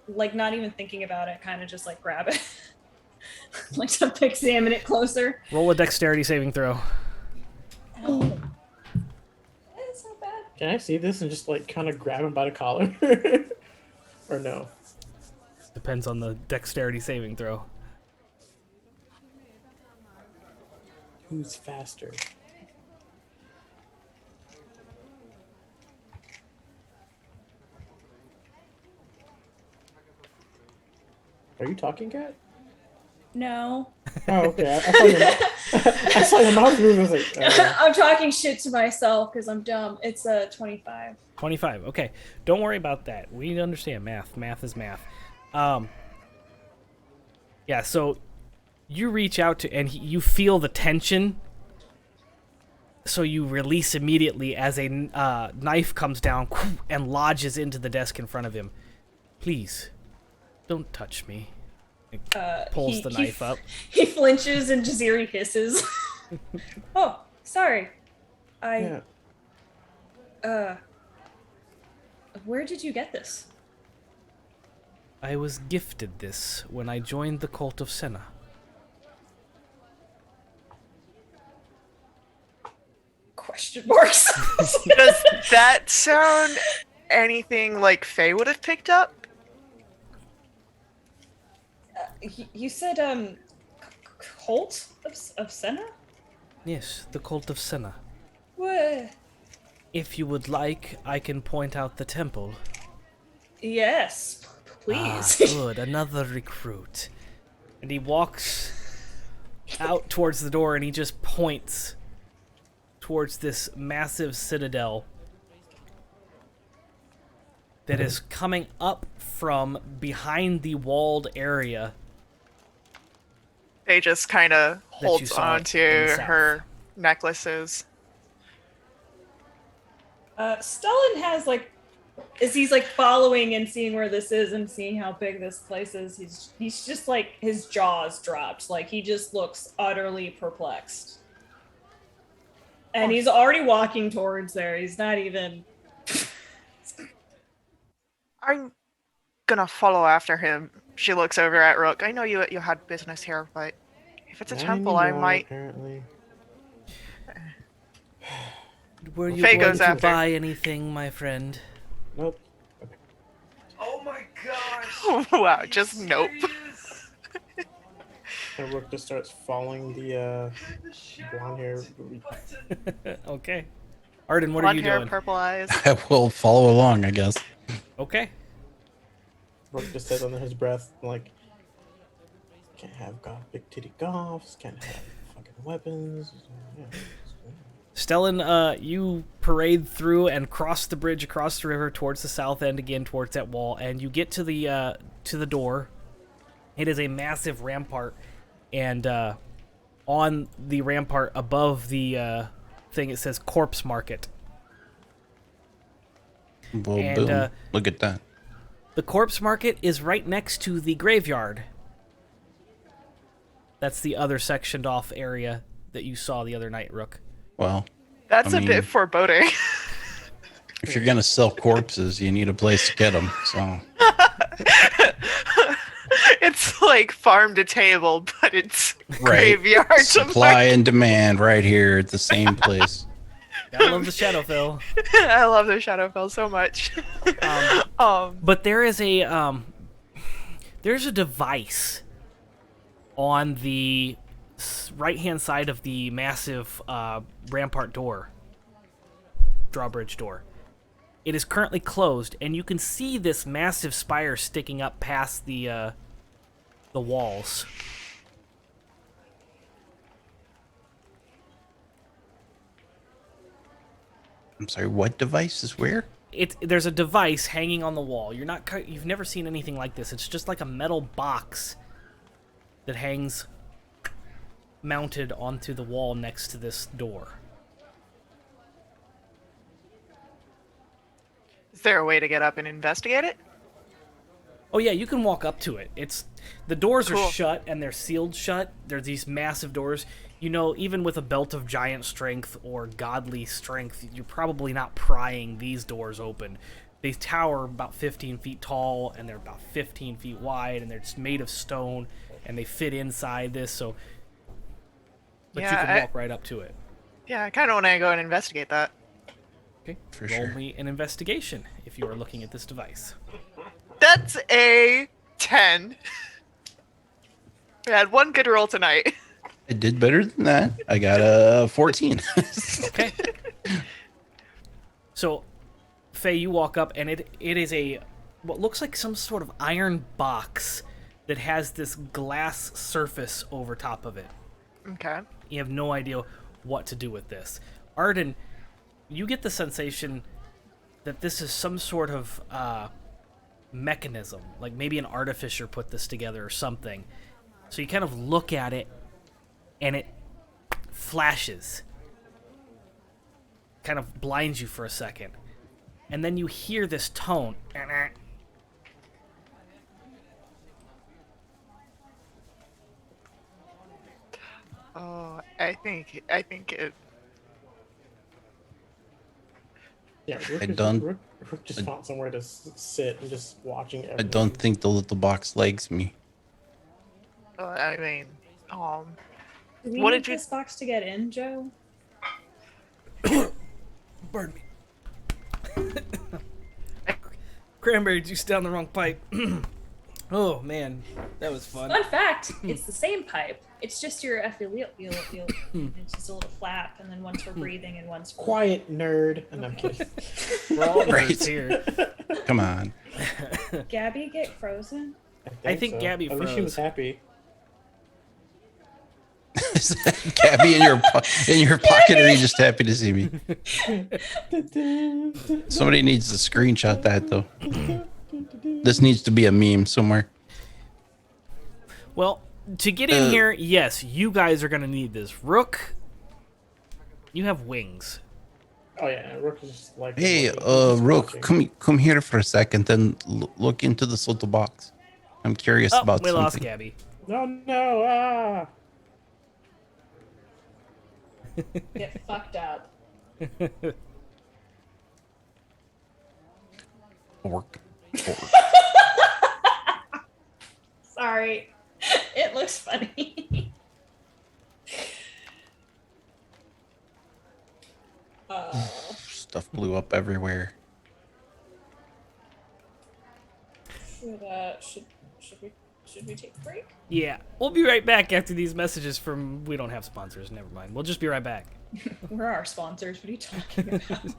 like, not even thinking about it, kind of just like grab it, like to examine it closer. Roll a dexterity saving throw. Oh. It's not bad. Can I see this and just like kind of grab him by the collar, or no? Depends on the dexterity saving throw. Who's faster? Are you talking, Kat? No. Oh, okay. I saw your mouth move. I was like, I'm talking shit to myself because I'm dumb. It's 25. 25. Okay. Don't worry about that. We understand math. Math is math. Yeah, so you reach out to, and you feel the tension. So you release immediately as a knife comes down and lodges into the desk in front of him. Please, don't touch me. Pulls the knife up. He flinches and Jaziri hisses. Oh, sorry. yeah. Where did you get this? I was gifted this when I joined the cult of Senna. Question marks. Does that sound anything like Faye would have picked up? You said cult of Senna? Yes, the cult of Senna. What? If you would like, I can point out the temple. Yes, please. Ah, good, another recruit. And he walks out towards the door, and he just points towards this massive citadel that is coming up from behind the walled area. Faye just kind of you holds saw on to in the south. her necklaces. Stellan has as he's following and seeing where this is and seeing how big this place is, he's just his jaws dropped. He just looks utterly perplexed. And he's already walking towards there. He's not even. I'm gonna follow after him. She looks over at Rook. I know you had business here, but if it's a Not temple, I anymore, might. Apparently. Were you Faye going goes to after. buy anything, my friend? Nope. Oh my gosh. Wow, just nope. And Rook just starts following the blonde hair. Okay. Arden, what Blonde are you hair, doing? purple eyes. I will follow along, I guess. Okay. Rook just says under his breath, like, can't have big titty goths, can't have fucking weapons. Yeah. Stellan, you parade through and cross the bridge across the river towards the south end again, towards that wall, and you get to the door. It is a massive rampart, and on the rampart above the thing it says Corpse Market. Well, And, boom. Look at that. The Corpse Market is right next to the graveyard. That's the other sectioned off area that you saw the other night, Rook. Well, That's I a mean- bit foreboding. if you're gonna sell corpses, you need a place to get them. So It's like farm to table, but it's Right. graveyard to supply and demand right here at the same place. I love the Shadowfell. I love the Shadowfell so much. But there is there's a device on the right-hand side of the massive rampart door, drawbridge door. It is currently closed, and you can see this massive spire sticking up past the walls. I'm sorry, what device is where? There's a device hanging on the wall. You've never seen anything like this. It's just like a metal box that hangs mounted onto the wall next to this door. Is there a way to get up and investigate it? Oh yeah, you can walk up to it. The doors Cool. are shut and they're sealed shut. There's these massive doors. You know, even with a belt of giant strength or godly strength, you're probably not prying these doors open. They tower about 15 feet tall and they're about 15 feet wide and they're just made of stone and they fit inside this. So, but you Yeah, can walk right up to it. Yeah, I kind of want to go and investigate that. Okay, For roll sure. me an investigation if you are looking at this device. That's a 10. We had one good roll tonight. I did better than that. I got a 14. Okay. So, Faye, you walk up, and it is what looks like some sort of iron box that has this glass surface over top of it. Okay. You have no idea what to do with this. Arden, you get the sensation that this is some sort of mechanism, like maybe an artificer put this together or something. So you kind of look at it, and it flashes. Kind of blinds you for a second. And then you hear this tone. Oh, I think it. Yeah, Rook, I is- don't- Rook just found somewhere to sit and just watching everything. I don't think the little box likes me. I mean, Do we What need did you- this box to get in, Joe? Pardon me. Cranberry juice down the wrong pipe. Oh, man. That was fun. Fun fact: it's the same pipe. It's just your epithelial. It's just a little flap, and then one's for breathing and one's for. Quiet nerd. And I'm kidding. We're all Right. nerds here. Come on. Gabby get frozen? I think Gabby I wish she was froze. happy. Is that Gabby in your pocket, or are you just happy to see me? Somebody needs to screenshot that, though. This needs to be a meme somewhere. Well, to get in here, yes, you guys are going to need this. Rook, you have wings. Oh yeah, Rook is just like. Hey, looking, he's just Rook, watching. come here for a second, then look into this little box. I'm curious Oh, about we lost something. Gabby. No, no, ah! Get fucked up. Orc. Sorry. It looks funny. Stuff blew up everywhere. Should we take a break? Yeah, we'll be right back after these messages from. We don't have sponsors. Never mind. We'll just be right back. We're our sponsors. What are you talking about?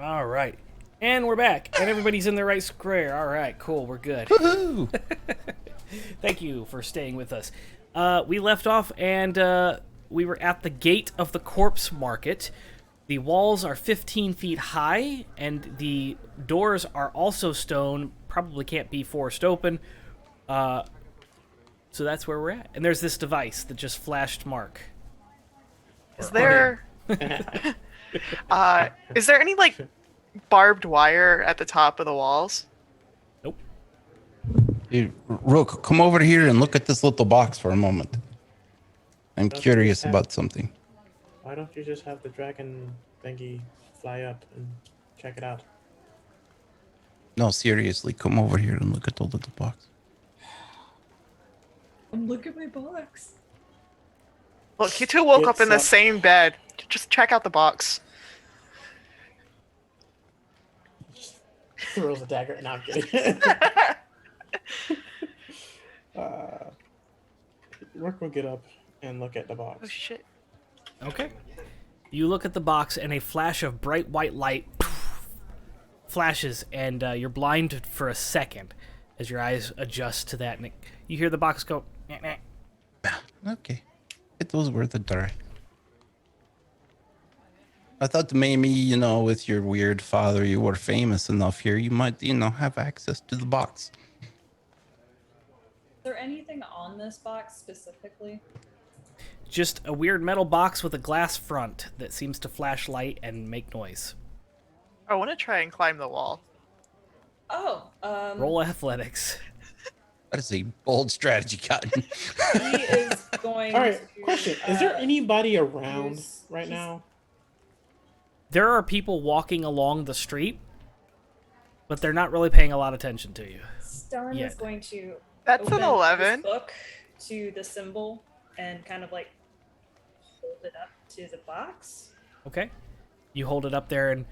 All right. And we're back. And everybody's in the right square. All right, cool. We're good. Woohoo! Thank you for staying with us. We left off and we were at the gate of the corpse market. The walls are 15 feet high, and the doors are also stone. Probably can't be forced open. So that's where we're at. And there's this device that just flashed Mark. Is there is there any like barbed wire at the top of the walls? Nope. Hey, Rook, come over here and look at this little box for a moment. I'm Don't curious you have- about something. Why don't you just have the dragon thingy fly up and check it out? No, seriously, come over here and look at the little box. Look at my box. Look, you two woke up in the It's, same bed. Just check out the box. Just throws a dagger. No, I'm kidding. Rook will get up and look at the Oh box. shit. Okay. You look at the box, and a flash of bright white light flashes, and you're blind for a second as your eyes adjust to that, and you hear the box go. "Nah, nah." Okay. It was worth a try. I thought maybe, with your weird father, you were famous enough here. You might, have access to the box. Is there anything on this box specifically? Just a weird metal box with a glass front that seems to flash light and make noise. I want to try and climb the wall. Oh, Roll athletics. That is a bold strategy, Cotton. he is going All right, to, question. Is there anybody around right he's- now? There are people walking along the street, but they're not really paying a lot of attention to you. Stone Yeah. is going to That's an open 11. his book to the symbol and kind of like hold it up to the box. Okay? You hold it up there, and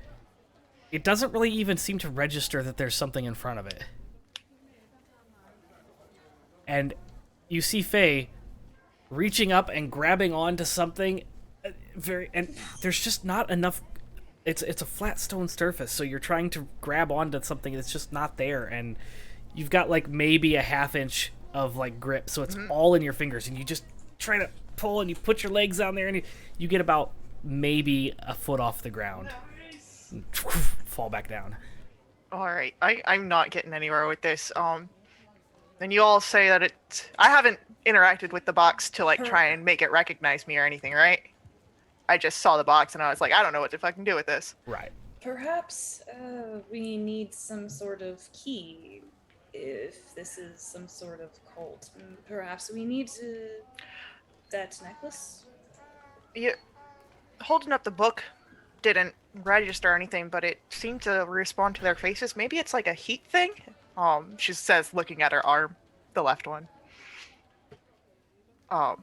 it doesn't really even seem to register that there's something in front of it. And you see Faye reaching up and grabbing onto something and there's just not enough. It's a flat stone surface, so you're trying to grab onto something that's just not there, and you've got like maybe a half inch of like grip, so it's all in your fingers, and you just try to pull, and you put your legs on there, and you get about maybe a foot off the ground. And fall back down. All right, I'm not getting anywhere with this. And you all say that I haven't interacted with the box to like try and make it recognize me or anything, right? I just saw the box and I was like, I don't know what to fucking do with this. Right. Perhaps we need some sort of key if this is some sort of cult. Perhaps we need that necklace. Yeah, holding up the book didn't register or anything, but it seemed to respond to their faces. Maybe it's like a heat thing. She says, looking at her arm, the left one. All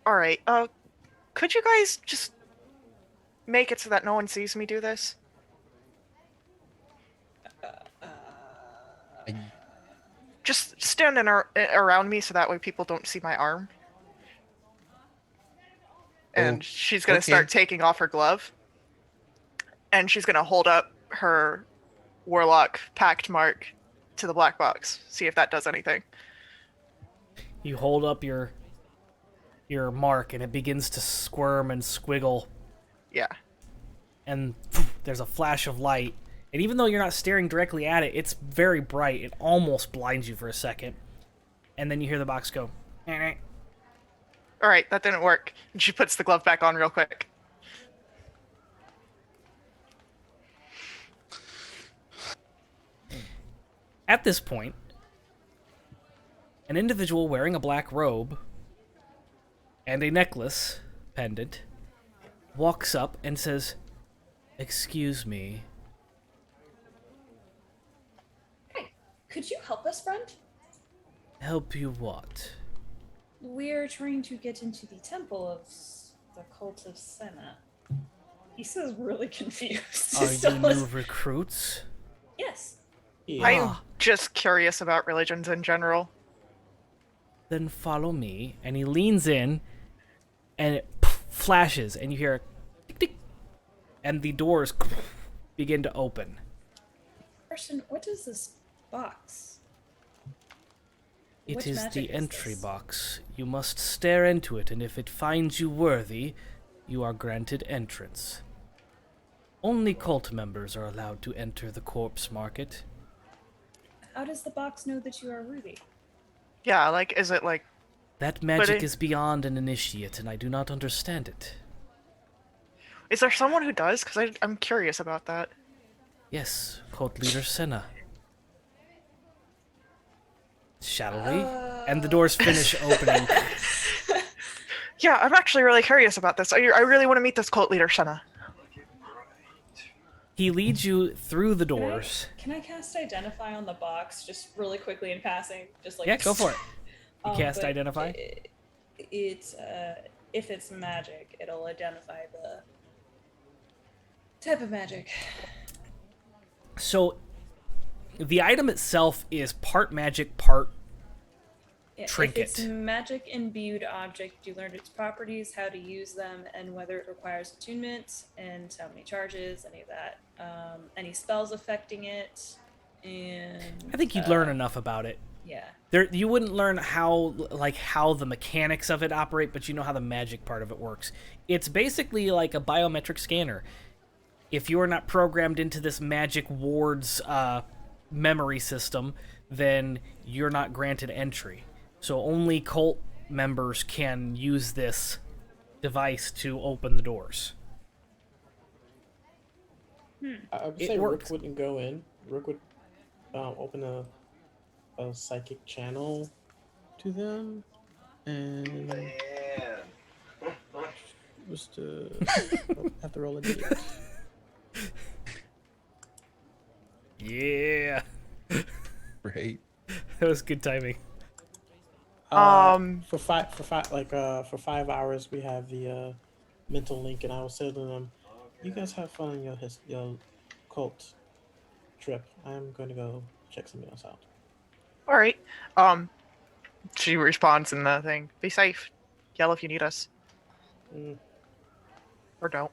right. Could you guys just make it so that no one sees me do this? Just stand around me so that way people don't see my arm. And she's gonna start taking off her glove. And she's gonna hold up her warlock pact mark to the black box. See if that does anything. You hold up your mark, and it begins to squirm and squiggle, Yeah. and there's a flash of light. And even though you're not staring directly at it, it's very bright. It almost blinds you for a second. And then you hear the box go. "Eh." All right, that didn't work. And she puts the glove back on real quick. At this point, an individual wearing a black robe and a necklace pendant walks up and says, "Excuse me." Hey, could you help us, friend? Help you what? We're trying to get into the temple of the cult of Senna. He says really confused. Are So you new recruits? yes. Yeah. I'm just curious about religions in general. Then follow me. And he leans in, and it flashes, and you hear a tick tick, and the doors begin to open. Person, what is this box? It Which is magic the is entry this? box. You must stare into it, and if it finds you worthy, you are granted entrance. Only cult members are allowed to enter the corpse market. How does the box know that you are worthy? Yeah, like, is it like... That magic it- is beyond an initiate, and I do not understand it. Is there someone who does? Because I'm curious about that. Yes, cult leader Senna. Shall we? And the doors finish opening. Yeah, I'm actually really curious about this. I really want to meet this cult leader, Senna. He leads you through the doors. Can I cast Identify on the box just really quickly in passing? Just like Yeah, go for it. You cast but Identify? It's if it's magic, it'll identify the type of magic. So, the item itself is part magic, part Yeah, trinket. If it's a magic imbued object, you learned its properties, how to use them, and whether it requires attunement, and how many charges, any of that. Any spells affecting it, and I think you'd learn enough about it. yeah. There, you wouldn't learn how the mechanics of it operate, but you know how the magic part of it works. It's basically like a biometric scanner. If you're not programmed into this magic ward's memory system, then you're not granted entry. So only cult members can use this device to open the doors. I would It say works. Rook wouldn't go in. Rook would open a psychic channel to them, and Man. just have to roll a d8. Yeah. Right. That was good timing. For 5 hours we have the mental link, and I will say to them, "You guys have fun on your cult trip. I'm going to go check something else out." All right. She responds in the thing. Be safe. Yell if you need us. Mm. Or don't.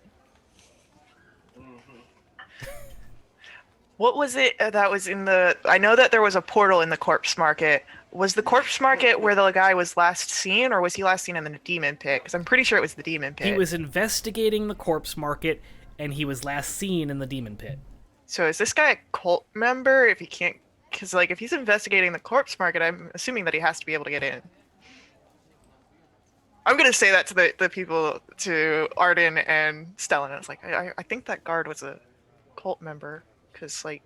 What was it that was in the... I know that there was a portal in the corpse market. Was the corpse market where the guy was last seen, or was he last seen in the demon pit? Because I'm pretty sure it was the demon pit. He was investigating the corpse market, and he was last seen in the demon pit. So is this guy a cult member? If he can't... Because, like, if he's investigating the corpse market, I'm assuming that he has to be able to get in. I'm going to say that to the people, to Arden and Stellan. It's like, I think that guard was a cult member. Because, like,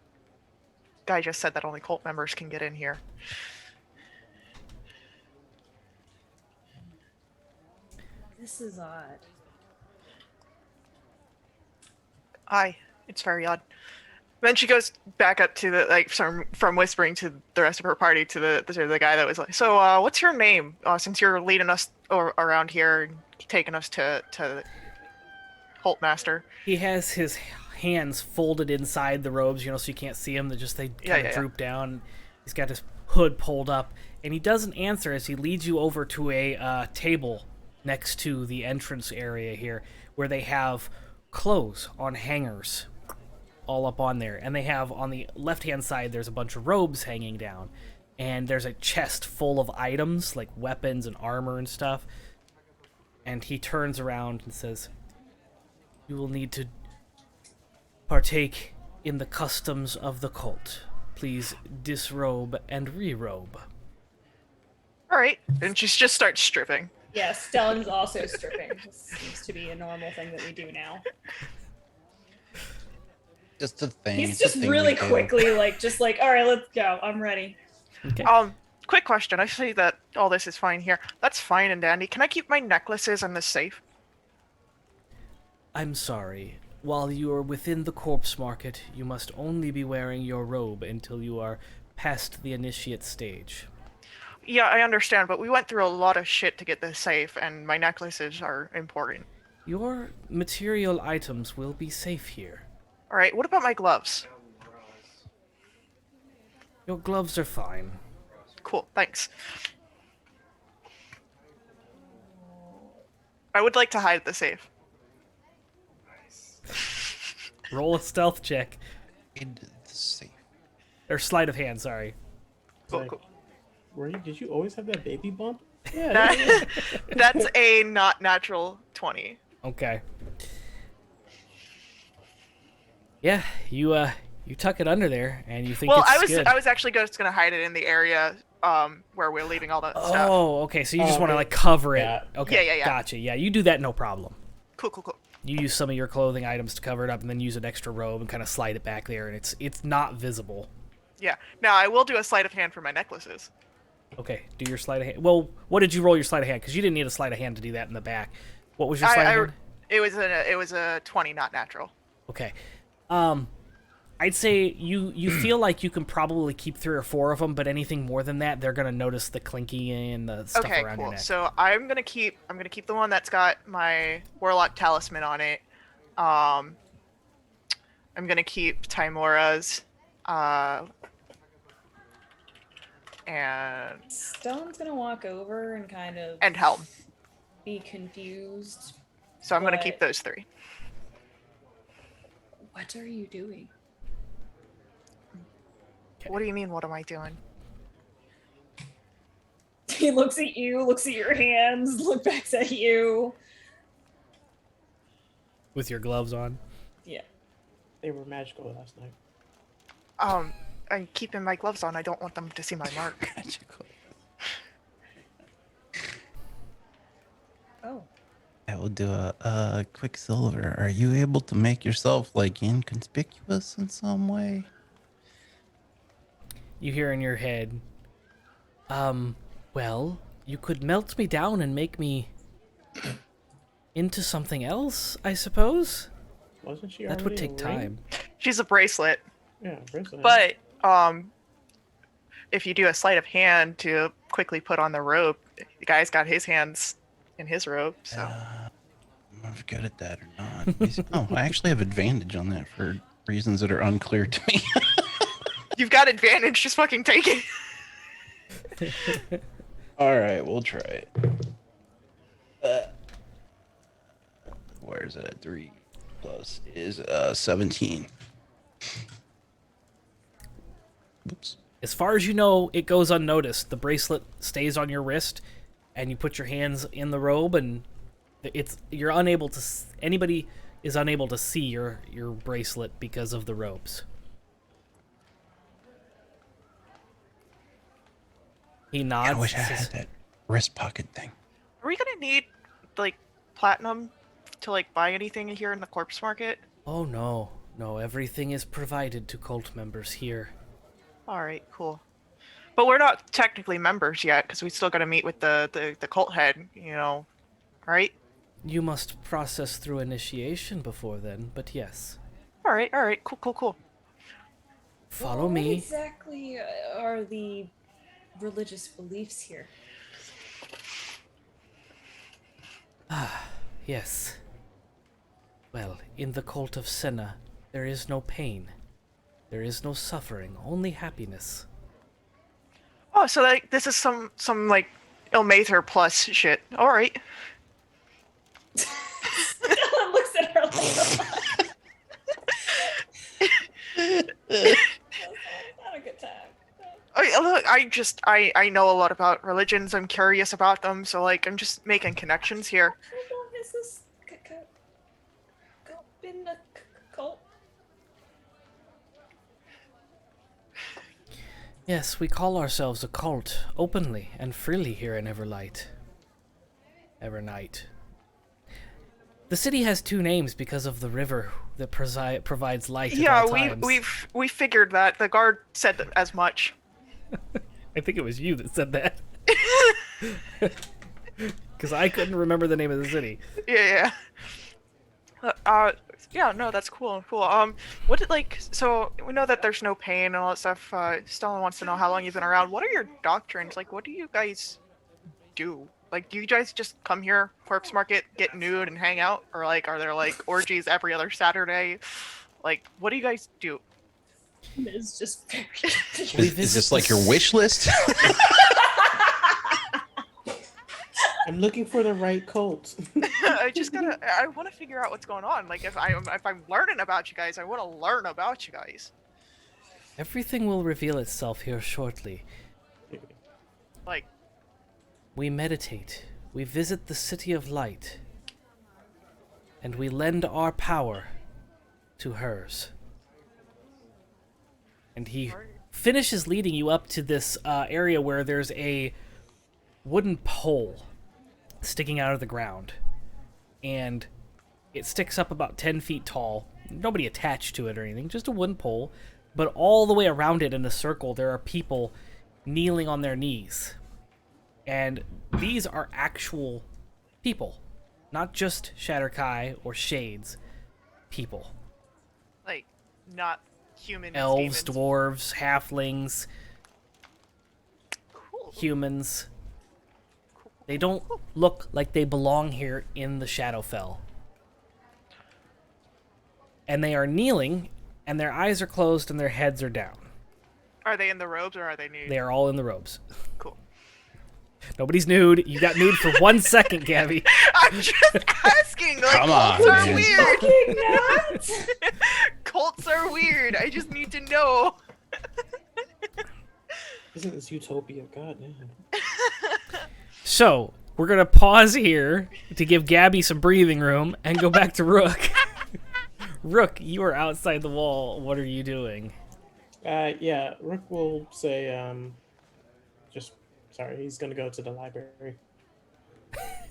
guy just said that only cult members can get in here. This is odd. Aye, it's very odd. Then she goes back up to the, like, from whispering to the rest of her party to the guy that was like, so, what's your name? Since you're leading us around here and taking us to Holt Master. He has his hands folded inside the robes, so you can't see him. They kind of droop down. He's got his hood pulled up, and he doesn't answer as he leads you over to a table next to the entrance area here, where they have clothes on hangers all up on there. And they have, on the left-hand side, there's a bunch of robes hanging down. And there's a chest full of items, like weapons and armor and stuff. And he turns around and says, "You will need to partake in the customs of the cult. Please disrobe and re-robe." Alright, and she just starts stripping. Yeah, Stellan's also stripping. This seems to be a normal thing that we do now. Just a thing. He's it's a just thing really we do. quickly all right, let's go. I'm ready. Okay. Quick question. I see that all this is fine here. That's fine and dandy. Can I keep my necklaces in this safe? I'm sorry. While you are within the corpse market, you must only be wearing your robe until you are past the initiate stage. Yeah, I understand, but we went through a lot of shit to get this safe, and my necklaces are important. Your material items will be safe here. Alright, what about my gloves? Your gloves are fine. Cool, thanks. I would like to hide the safe. Roll a stealth check. In the safe. Or sleight of hand, sorry. Cool, Like, cool. Did you always have that baby bump? Yeah. That, that's a not natural 20. Okay. Yeah, you tuck it under there, and you think Well, it's good. I was actually just gonna hide it in the area where we're leaving all that stuff. Oh, okay, so you just Oh, want to, okay. like, cover it. Yeah. Okay, Yeah. Gotcha, yeah, you do that, no problem. Cool, cool, cool. You use some of your clothing items to cover it up, and then use an extra robe and kind of slide it back there, and it's not visible. Yeah. Now, I will do a sleight of hand for my necklaces. Okay, do your sleight of hand. Well, what did you roll your sleight of hand? Because you didn't need a sleight of hand to do that in the back. What was your sleight of hand? It was a 20, not natural. Okay. I'd say you feel like you can probably keep 3 or 4 of them, but anything more than that, they're gonna notice the clinky and the stuff Okay, around your cool. neck. So I'm gonna keep the one that's got my warlock talisman on it. I'm gonna keep Timora's. and Stone's gonna walk over and kind of Helm. be confused. So I'm going to What? keep those 3. What are you doing? What do you mean? What am I doing? He looks at you, looks at your hands, look back at you. With your gloves on. Yeah. They were magical last night. I'm keeping my gloves on. I don't want them to see my mark. Oh. I will do a Quicksilver. Are you able to make yourself like inconspicuous in some way? You hear in your head, well, you could melt me down and make me into something else, I suppose? Wasn't she That already would take a ring? time. She's a bracelet. Yeah, bracelet. But if you do a sleight of hand to quickly put on the rope, the guy's got his hands in his rope. So I'm good at that or not. Oh, I actually have advantage on that for reasons that are unclear to me. you've got advantage. Just fucking take it. All right, we'll try it. Where is it at? 3 plus is 17. Oops. As far as you know, it goes unnoticed. The bracelet stays on your wrist, and you put your hands in the robe, and you're unable to. Anybody is unable to see your bracelet because of the robes. He nods. I wish I had that wrist pocket thing. Are we gonna need like platinum to like buy anything here in the corpse market? Oh no, everything is provided to cult members here. All right, cool. But we're not technically members yet because we still got to meet with the cult head, you know, right? You must process through initiation before then, but yes. All right, cool. Follow What me. exactly are the religious beliefs here? Yes. Well, in the cult of Senna, there is no pain. There is no suffering, only happiness. Oh, so like this is some like Ilmater plus shit. All right. Dylan looks at her like, not a good time. I know a lot about religions. I'm curious about them, so like I'm just making connections here. How long has this been a cult? Yes, we call ourselves a cult, openly and freely here in Everlight. Evernight. The city has 2 names because of the river that provides light at all times. we figured that. The guard said that as much. I think it was you that said that. Because I couldn't remember the name of the city. Yeah. Yeah, no, that's cool. What did like? So we know that there's no pain and all that stuff. Stellan wants to know how long you've been around. What are your doctrines? Like, what do you guys do? Like, do you guys just come here, corpse market, get nude, and hang out, or like, are there like orgies every other Saturday? Like, what do you guys do? It's just very. Is this like your wish list? I'm looking for the right cult. I want to figure out what's going on. Like, if I'm learning about you guys, I want to learn about you guys. Everything will reveal itself here shortly. Like, We meditate, we visit the city of light, and we lend our power to hers. And he finishes leading you up to this area where there's a wooden pole sticking out of the ground. And it sticks up about 10 feet tall. Nobody attached to it or anything, just a wooden pole. But all the way around it in a circle, there are people kneeling on their knees. And these are actual people, not just Shatterkai or Shades. People. like not human. Elves, demons. dwarves, halflings, Cool. humans. They don't look like they belong here in the Shadowfell. And they are kneeling, and their eyes are closed and their heads are down. Are they in the robes or are they nude? They are all in the robes. Cool. Nobody's nude. You got nude for 1 second, Gabby. I'm just asking. Like, Come on, cults are man. weird. Fucking not. Cults are weird. I just need to know. Isn't this utopia? God damn. So, we're going to pause here to give Gabby some breathing room and go back to Rook. Rook, you are outside the wall. What are you doing? Yeah, Rook will say, he's gonna go to the library.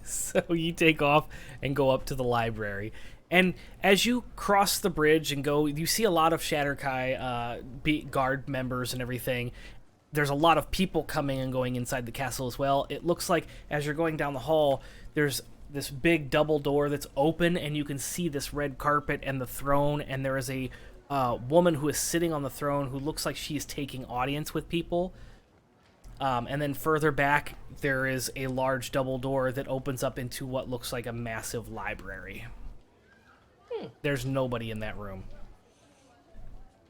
So you take off and go up to the library. And as you cross the bridge and go, you see a lot of Shatterkai guard members and everything. There's a lot of people coming and going inside the castle as well. It looks like as you're going down the hall, there's this big double door that's open, and you can see this red carpet and the throne, and there is a woman who is sitting on the throne who looks like she is taking audience with people. And then further back, there is a large double door that opens up into what looks like a massive library. There's nobody in that room.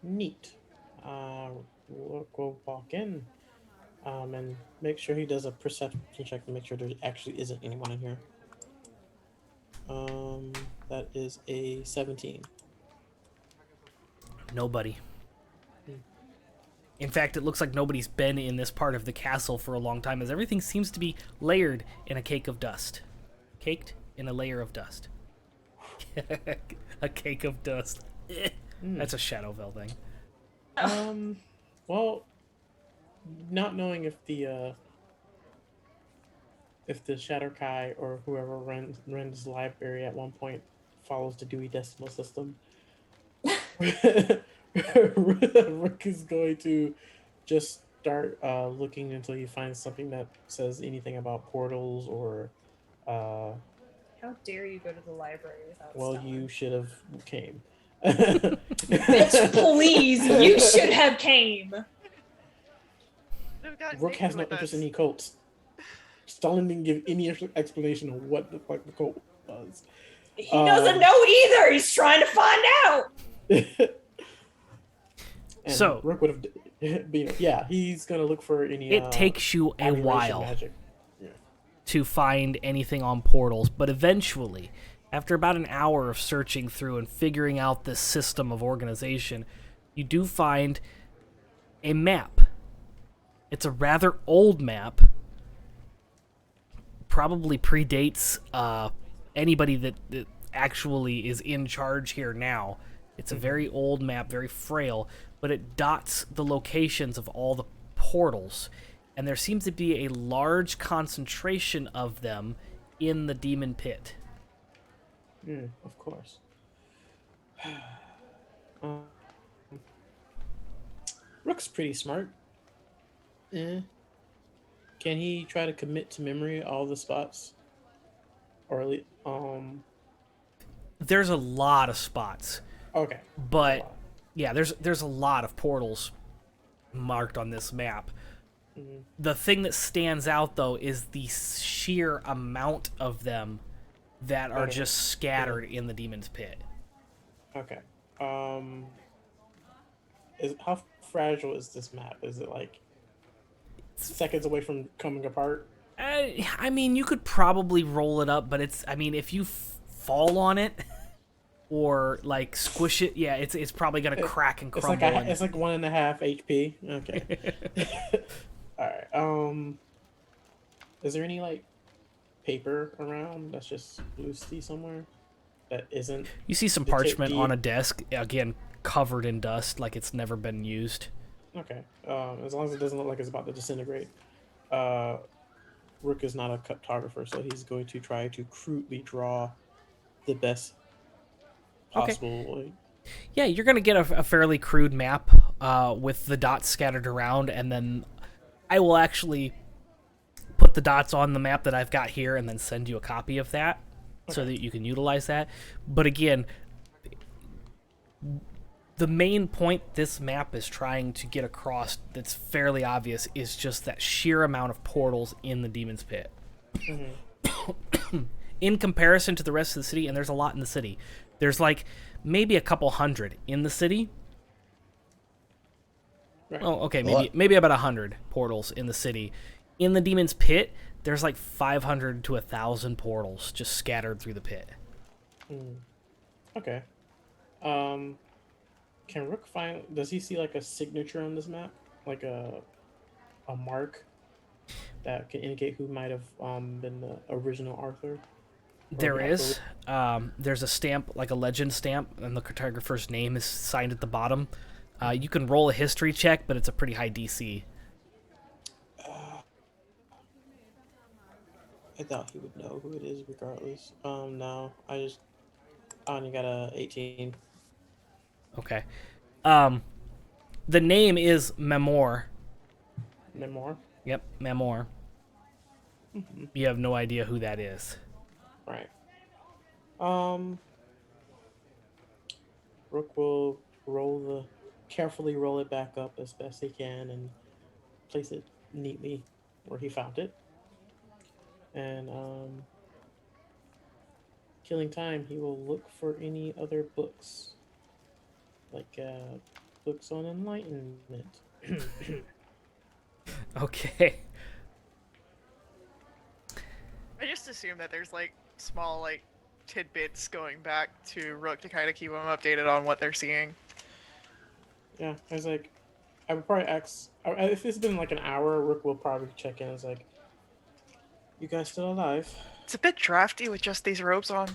Neat. Rook will walk in, and make sure he does a perception check to make sure there actually isn't anyone in here. That is a 17. Nobody. In fact, it looks like nobody's been in this part of the castle for a long time, as everything seems to be layered in a cake of dust. Caked in a layer of dust. A cake of dust. That's a Shadowville thing. Well, not knowing if the Shatterkai or whoever runs the library at one point follows the Dewey Decimal System, Rook is going to just start looking until he finds something that says anything about portals or. How dare you go to the library without Well, stopping? you should have came. Bitch, please, you should have came. Rook has no interest in any cults. Stalin didn't give any explanation of what the fuck the cult was. He doesn't know either. He's trying to find out. And So- Rook would have been, he's gonna look for any. It takes you a abjuration while magic. to find anything on portals, but eventually, after about an hour of searching through and figuring out this system of organization, you do find a map. It's a rather old map. Probably predates anybody that actually is in charge here now. It's a very old map, very frail, but it dots the locations of all the portals. And there seems to be a large concentration of them in the demon pit. Of course. Rook's pretty smart. Can he try to commit to memory all the spots? Or at least, There's a lot of spots, okay. but yeah, there's a lot of portals marked on this map. The thing that stands out, though, is the sheer amount of them that are just scattered in the demon's pit. Okay. How fragile is this map? Is it like seconds away from coming apart? I mean, you could probably roll it up, but if you fall on it or like squish it, yeah, it's probably gonna crack and crumble. It's like 1.5 HP. Okay. All right. Is there any like paper around that's just loosely somewhere that isn't? You see some the parchment the- on a desk, again covered in dust, like it's never been used. Okay. As long as it doesn't look like it's about to disintegrate. Rook is not a cartographer, so he's going to try to crudely draw the best possible. Like, Yeah, you're gonna get a fairly crude map with the dots scattered around, and then I will actually put the dots on the map that I've got here and then send you a copy of that so that you can utilize that. But again, the main point this map is trying to get across that's fairly obvious is just that sheer amount of portals in the Demon's Pit. In comparison to the rest of the city, and there's a lot in the city, there's like maybe a couple hundred in the city. Right. Oh, okay, What? maybe about 100 portals in the city. In the Demon's Pit, there's like 500 to 1,000 portals just scattered through the pit. Okay. Can Rook find? Does he see like a signature on this map, like a mark that can indicate who might have been the original Arthur? There is. There's a stamp, like a legend stamp, and the cartographer's name is signed at the bottom. You can roll a history check, but it's a pretty high DC. I thought he would know who it is regardless. No, I only got a 18. Okay. The name is Memor. Memoir. Yep, Memor. You have no idea who that is. Right. Rook will carefully roll it back up as best he can and place it neatly where he found it. And killing time, he will look for any other books, like books on enlightenment. Okay. I just assume that there's like small like tidbits going back to Rook to kind of keep them updated on what they're seeing. Yeah, I was like, I would probably ask if it's been like an hour. Rook will probably check in. It's like, you guys still alive? It's a bit drafty with just these robes on.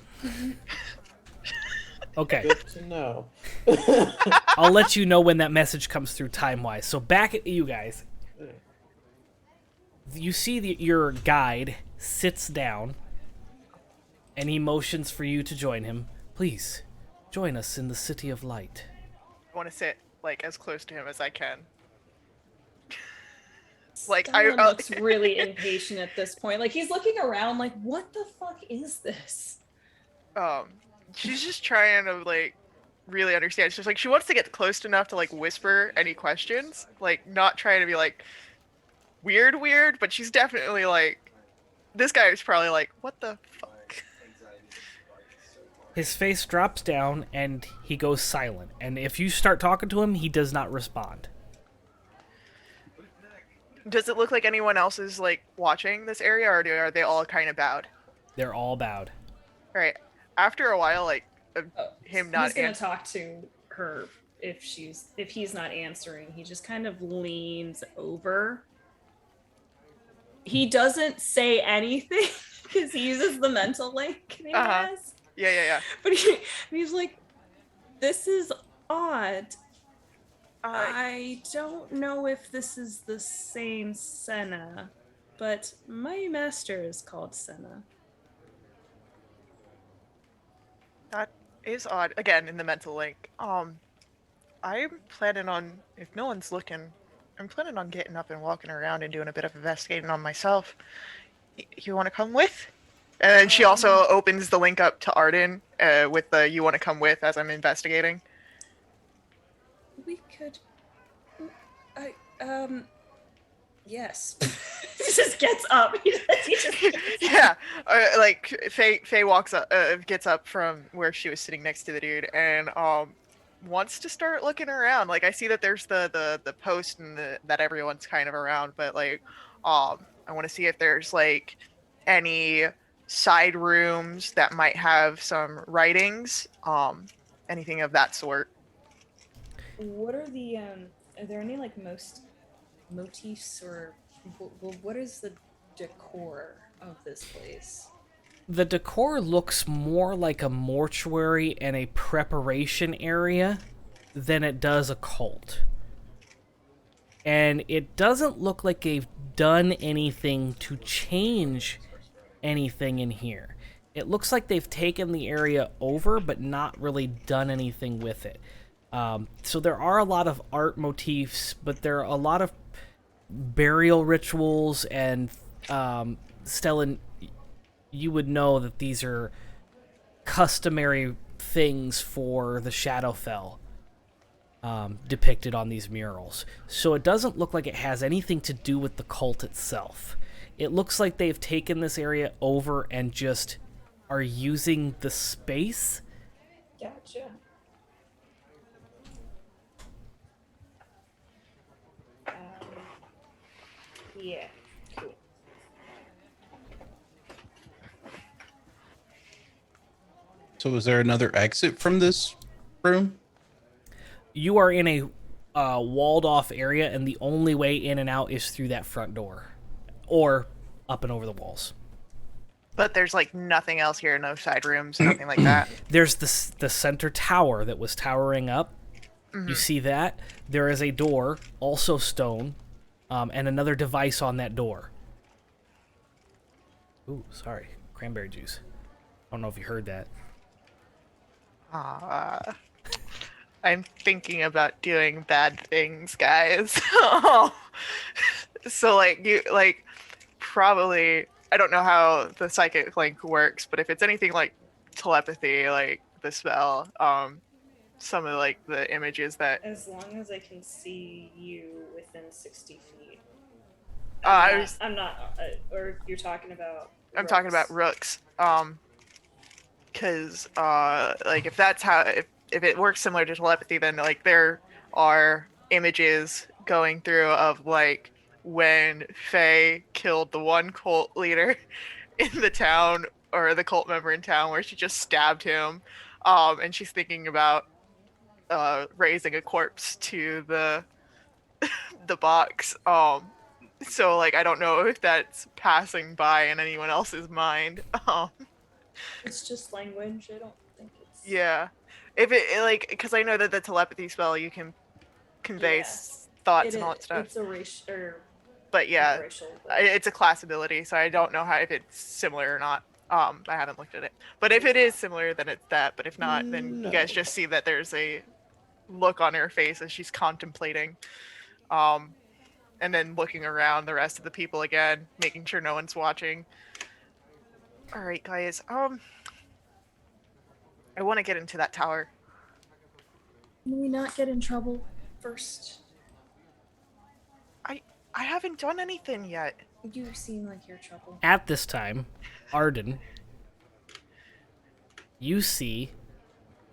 Okay. Good to know. I'll let you know when that message comes through time-wise. So back at you guys. You see your guide sits down, and he motions for you to join him. Please, join us in the City of Light. I want to sit like as close to him as I can. Like Stellan looks really impatient at this point. Like he's looking around, like, what the fuck is this? She's just trying to like really understand. She's like she wants to get close enough to like whisper any questions, like not trying to be like weird, but she's definitely like this guy is probably like, what the fuck? His face drops down, and he goes silent. And if you start talking to him, he does not respond. Does it look like anyone else is like watching this area, or are they all kind of bowed? They're all bowed. All right. After a while, like him not He's gonna talk to her if he's not answering. He just kind of leans over. He doesn't say anything because he uses the mental link he has. Yeah. But he's like, this is odd. I don't know if this is the same Senna, but my master is called Senna. That is odd. Again, in the mental link. I'm planning on, if no one's looking, I'm planning on getting up and walking around and doing a bit of investigating on myself. You want to come with? And then she also opens the link up to Arden with the "you want to come with" as I'm investigating. We could. Yes. He just gets up. He just Yeah, like Faye walks up, gets up from where she was sitting next to the dude, and wants to start looking around. Like I see that there's the post and that everyone's kind of around, but like I want to see if there's like any side rooms that might have some writings, anything of that sort. What are the are there any like most motifs or what is the decor of this place? The decor looks more like a mortuary and a preparation area than it does a cult. And it doesn't look like they've done anything to change anything in here. It looks like they've taken the area over but not really done anything with it. So there are a lot of art motifs, but there are a lot of burial rituals, and Stellan, you would know that these are customary things for the Shadowfell depicted on these murals. So it doesn't look like it has anything to do with the cult itself. It looks like they've taken this area over and just are using the space. Gotcha. Yeah. Cool. So is there another exit from this room? You are in a walled off area, and the only way in and out is through that front door, or up and over the walls. But there's like nothing else here, no side rooms, nothing like that. There's the center tower that was towering up. You see that? There is a door, also stone, and another device on that door. Ooh, sorry. Cranberry juice. I don't know if you heard that. I'm thinking about doing bad things, guys. So like you like probably I don't know how the psychic link works, but if it's anything like telepathy, like the spell, some of like the images that As long as I can see you within 60 feet. I I'm not. Or you're talking about. I'm talking about rooks. Because like if that's how if it works similar to telepathy, then like there are images going through of like when Faye killed the one cult leader in the town, or the cult member in town, where she just stabbed him, and she's thinking about raising a corpse to the box. So like I don't know if that's passing by in anyone else's mind. It's just language. I don't think it's. Yeah, if it like because I know that the telepathy spell you can convey Yes. thoughts and all that stuff. It's a racial. But yeah, Racial, it's a class ability, so I don't know how if it's similar or not. I haven't looked at it. But if it is similar, then it's that. But if not, then you guys just see that there's a look on her face as she's contemplating, and then looking around the rest of the people again, making sure no one's watching. All right, guys. I want to get into that tower. Can we not get in trouble first? I haven't done anything yet. You seem like you're trouble. At this time, Arden, you see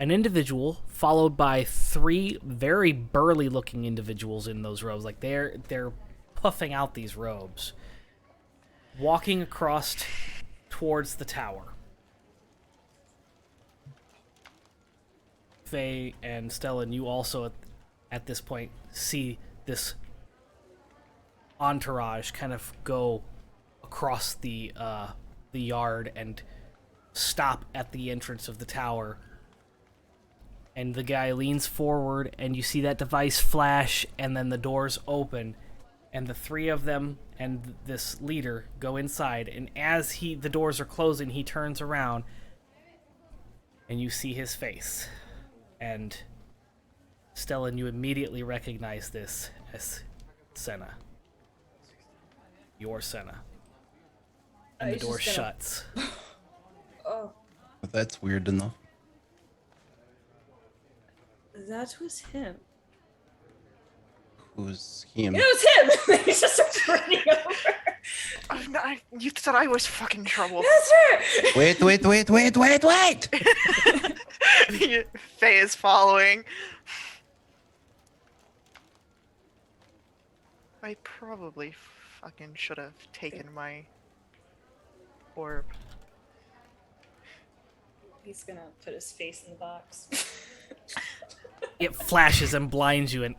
an individual followed by 3 very burly looking individuals in those robes. Like they're puffing out these robes, walking across towards the tower. Faye and Stellan, you also at this point see this entourage kind of go across the yard and stop at the entrance of the tower. And the guy leans forward, and you see that device flash, and then the doors open, and the 3 of them and this leader go inside. And as the doors are closing, he turns around, and you see his face. And Stellan, you immediately recognize this as Senna. Your Senna. And the door shuts. Oh, But that's weird enough. that was him. Who's him? It was him! He just starts running over. You thought I was fucking trouble. That's her! Wait! Faye is following. I probably fucking should have taken my orb. He's gonna put his face in the box. It flashes and blinds you, and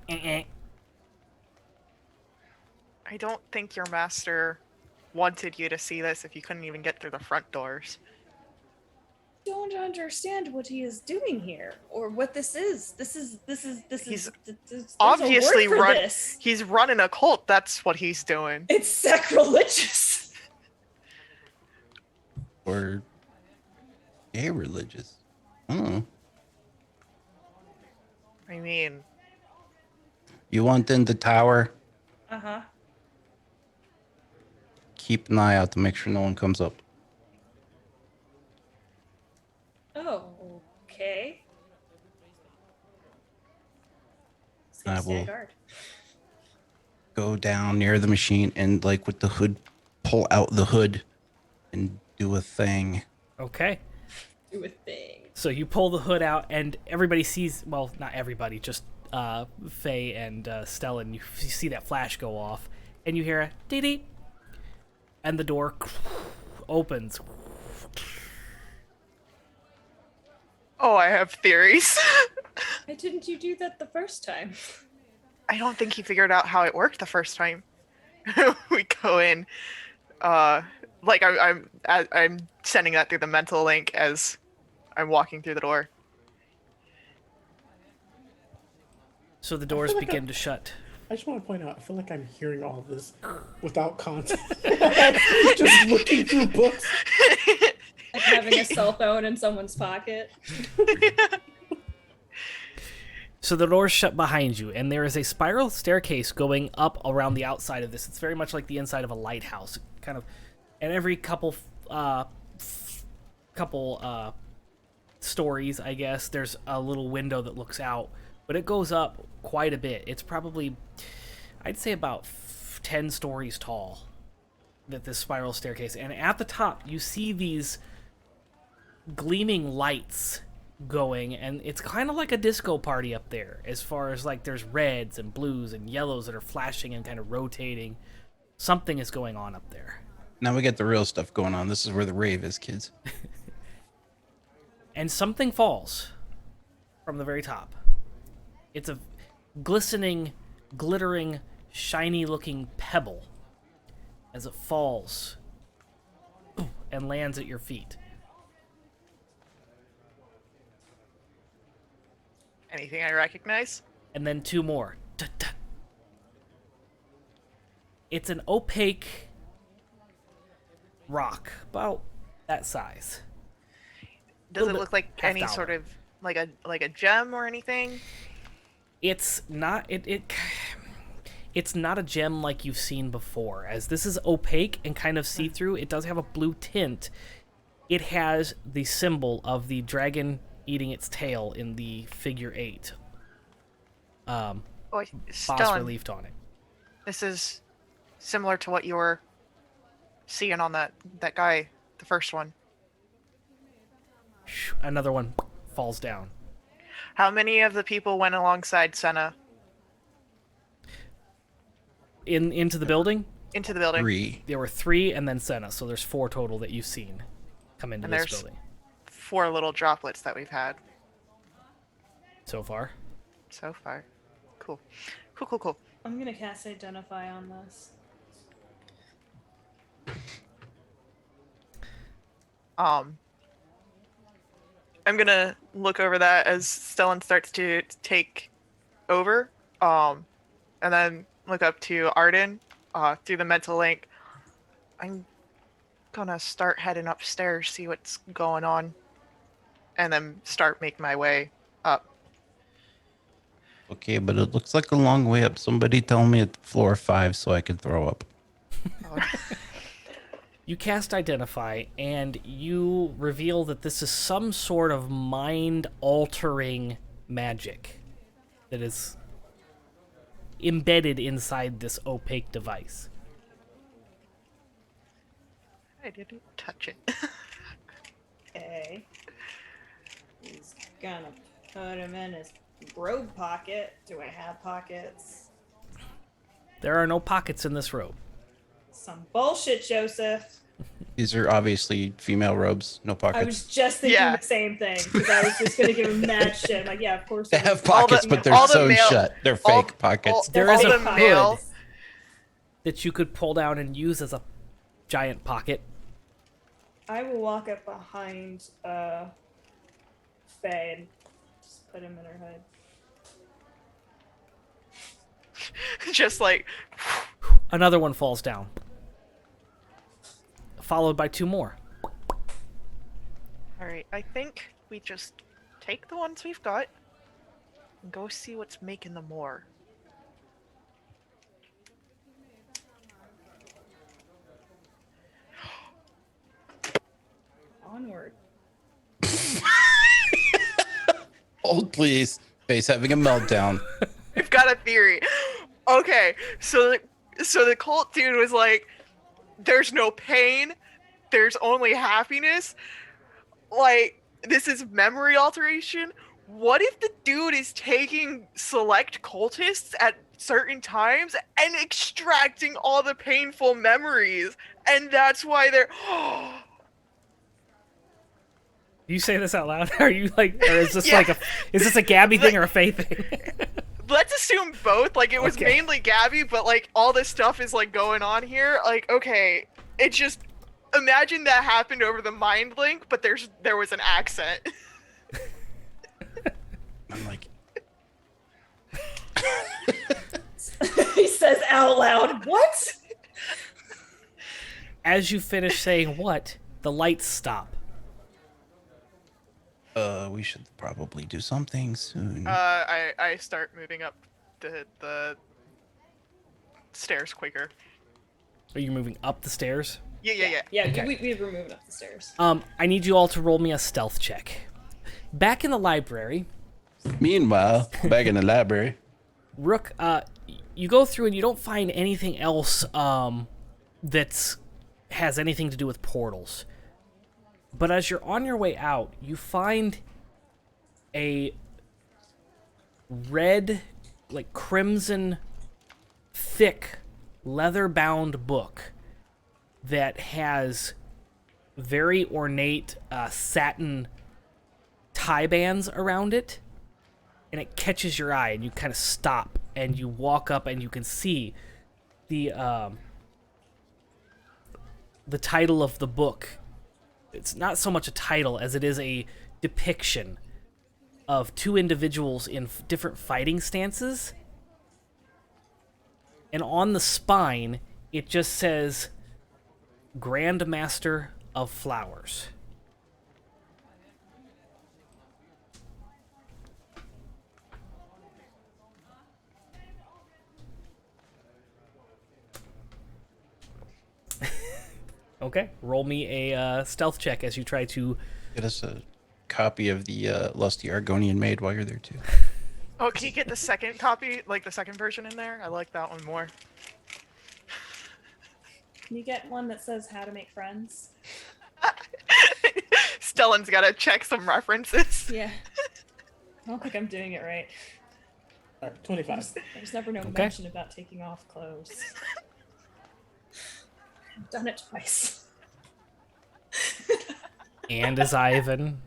I don't think your master wanted you to see this if you couldn't even get through the front doors. Don't understand what he is doing here, or what this is. He's there's obviously a word for run. this. He's running a cult. That's what he's doing. It's sacrilegious. Or gay religious? I don't know. I mean, You want in the tower? Uh-huh. Keep an eye out to make sure no one comes up. Oh, okay. I Stand will- guard. Go down near the machine and, like, with the hood, pull out the hood and do a thing. okay. Do a thing. So you pull the hood out, and everybody sees, well, not everybody, just Faye and Stellan. You see that flash go off, and you hear a dee-dee, and the door opens. Oh, I have theories. Why didn't you do that the first time? I don't think he figured out how it worked the first time. We go in, like I'm sending that through the mental link as I'm walking through the door. So the doors feel like begin to shut. I just want to point out, I feel like I'm hearing all this without context. Just looking through books. Like having a cell phone in someone's pocket. So the doors shut behind you, and there is a spiral staircase going up around the outside of this. It's very much like the inside of a lighthouse, kind of. And every couple stories, I guess, there's a little window that looks out, but it goes up quite a bit. It's probably, I'd say, about 10 stories tall. That this spiral staircase, and at the top you see these gleaming lights going, and it's kind of like a disco party up there, as far as like there's reds and blues and yellows that are flashing and kind of rotating. Something is going on up there. Now we get the real stuff going on. This is where the rave is, kids. And something falls from the very top. It's a glistening, glittering, shiny looking pebble as it falls and lands at your feet. Anything I recognize? And then 2 more. Dun-dun. It's an opaque rock, about that size. Does it Little look bit like half any dollar. sort of like a gem or anything? It's not it's not a gem like you've seen before, as this is opaque and kind of see-through. It does have a blue tint. It has the symbol of the dragon eating its tail in the figure 8. Oh, Bas Stellan, reliefed on it. this is similar to what you were seeing on that guy, the first one. Another one falls down. How many of the people went alongside Senna Into the building, into the building? 3. there were 3, and then Senna, so there's 4 total that you've seen come into And this there's- building 4 little droplets that we've had so far. so far. Cool. Cool. I'm gonna cast Identify on this. I'm gonna look over that as Stellan starts to take over, and then look up to Arden through the mental link. I'm gonna start heading upstairs, see what's going on, and then start making my way up. Okay, but it looks like a long way up. Somebody tell me at floor 5 so I can throw up. You cast Identify, and you reveal that this is some sort of mind-altering magic that is embedded inside this opaque device. I didn't touch it. Okay. He's gonna put him in his robe pocket. Do I have pockets? There are no pockets in this robe. Some bullshit, Joseph. These are obviously female robes, no I pockets. was just thinking Yeah. the same thing because I was just gonna give him mad shit. I'm like, yeah, of course. They it have is. pockets, the- but they're all the sewn male- shut. They're all- fake pockets. There all is a the male- hood that you could pull down and use as a giant pocket. I will walk up behind Faye and just put him in her hood. Just like, Another one falls down, followed by 2 more. all right, I think we just take the ones we've got and go see what's making them more. Onward. Hold, please. Face having a meltdown. I've got a theory. Okay, so the cult dude was like, "There's no pain, there's only happiness." Like, this is memory alteration. What if the dude is taking select cultists at certain times and extracting all the painful memories, and that's why they're You say this out loud? Are you like, or is this Yeah. is this a Gabby thing or a Faye thing? Let's assume both. Like, it was Okay. mainly Gabby, but like all this stuff is like going on here. Like, okay, it just imagine that happened over the mind link, but there was an accent. I'm like, He says out loud, "What?" As you finish saying what, the lights stop. we should probably do something soon. I start moving up the stairs quicker. Are you moving up the stairs? Yeah. Yeah, Okay. we were moving up the stairs. I need you all to roll me a stealth check. Back in the library, Meanwhile, back in the library. Rook, you go through and you don't find anything else that's has anything to do with portals. But as you're on your way out, you find a red, like crimson, thick, leather-bound book that has very ornate satin tie bands around it, and it catches your eye, and you kind of stop, and you walk up, and you can see the title of the book. It's not so much a title as it is a depiction of two individuals in different fighting stances. And on the spine, it just says Grandmaster of Flowers. Okay, roll me a stealth check as you try to... Get us a copy of the Lusty Argonian Maid while you're there, too. Oh, can you get the second copy, like the second version in there? I like that one more. Can you get one that says "How to Make Friends"? Stellan's gotta check some references. Yeah. I don't think I'm doing it right. All right, 25. There's never no Okay. mention about taking off clothes. I've done it twice. And as Ivan.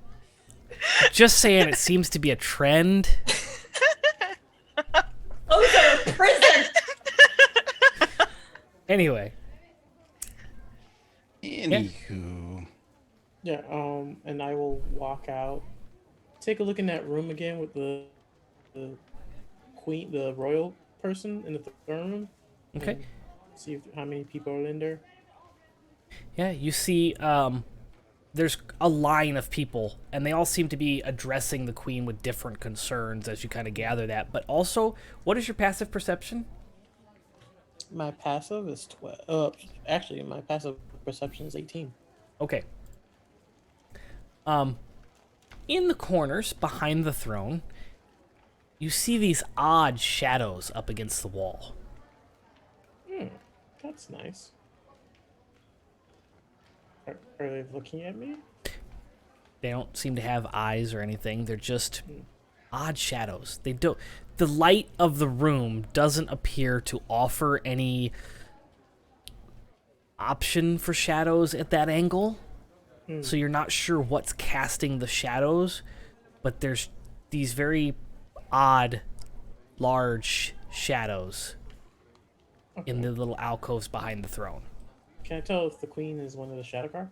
Just saying, it seems to be a trend. Clothes are a prison! Anyway, Anywho. Yeah, and I will walk out, take a look in that room again with the queen, the royal person in the throne room. okay. and See how many people are in there. Yeah, you see there's a line of people, and they all seem to be addressing the queen with different concerns as you kind of gather that. But also, what is your passive perception? My passive is 12. Actually, my passive perception is 18. Okay. In the corners behind the throne, you see these odd shadows up against the wall. That's nice. Are they looking at me? They don't seem to have eyes or anything. They're just odd shadows. They don't. The light of the room doesn't appear to offer any option for shadows at that angle. So you're not sure what's casting the shadows, but there's these very odd, large shadows in the little alcoves behind the throne. Can I tell if the queen is one of the Shadowcar?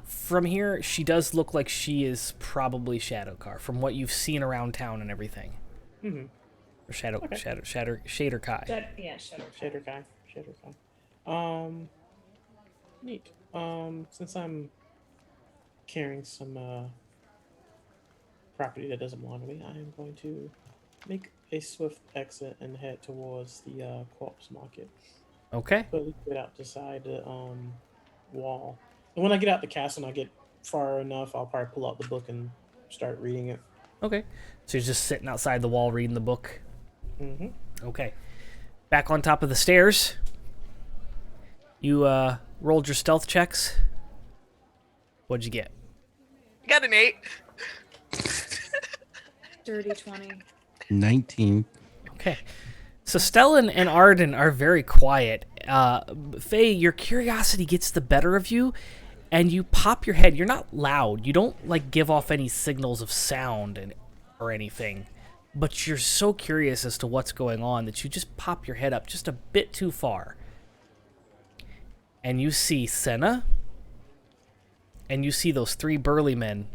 From here, she does look like she is probably Shadowcar, from what you've seen around town and everything. Mm-hmm. Or Shader Kai. Yeah, Shadow. Shadowkai. Neat. Since I'm carrying some property that doesn't belong to me, I am going to make a swift exit and head towards the corpse market. Okay. But we get out the side the wall. And when I get out the castle and I get far enough, I'll probably pull out the book and start reading it. Okay. So you're just sitting outside the wall reading the book. Mm-hmm. Okay. Back on top of the stairs. You rolled your stealth checks. What'd you get? Got an 8. Dirty 20. 19. Okay. So Stellan and Arden are very quiet. Faye, your curiosity gets the better of you, and you pop your head. You're not loud. You don't like give off any signals of sound or anything, but you're so curious as to what's going on that you just pop your head up just a bit too far. And you see Senna, and you see those 3 burly men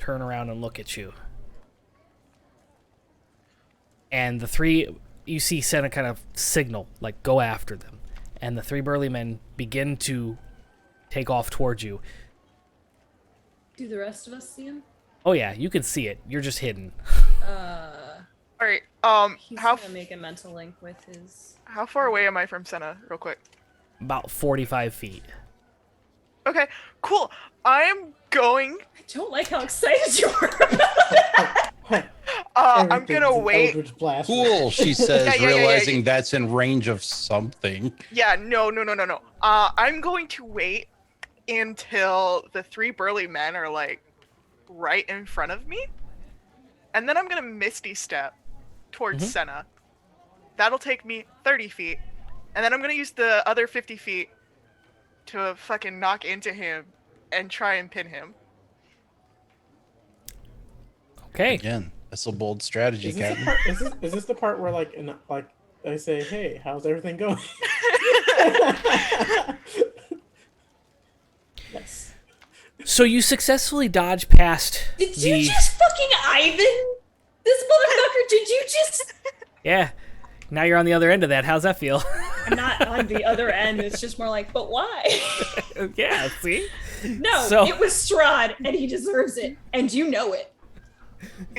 turn around and look at you. And you see Senna kind of signal, like, go after them. And the 3 burly men begin to take off towards you. Do the rest of us see him? Oh yeah, you can see it. You're just hidden. All right. He's How gonna make a mental link with his. how far away am I from Senna, real quick? About 45 feet. Okay, cool. I'm going. I don't like how excited you are about that. I'm Everything's gonna an wait. Eldritch Blast. Cool, she says, Yeah. realizing that's in range of something. Yeah, no. I'm going to wait until the 3 burly men are like right in front of me, and then I'm gonna misty step towards Senna. That'll take me 30 feet, and then I'm gonna use the other 50 feet to fucking knock into him and try and pin him. Okay. Again, that's a bold strategy, Is this, the Captain. part, is this the part where like I say, hey, how's everything going? Yes. So you successfully dodge past Did the... you just fucking Ivan? This motherfucker, did you just... Yeah. Now you're on the other end of that. How's that feel? I'm not on the other end. It's just more like, but why? Yeah, see? No, So- it was Strahd, and he deserves it, and you know it.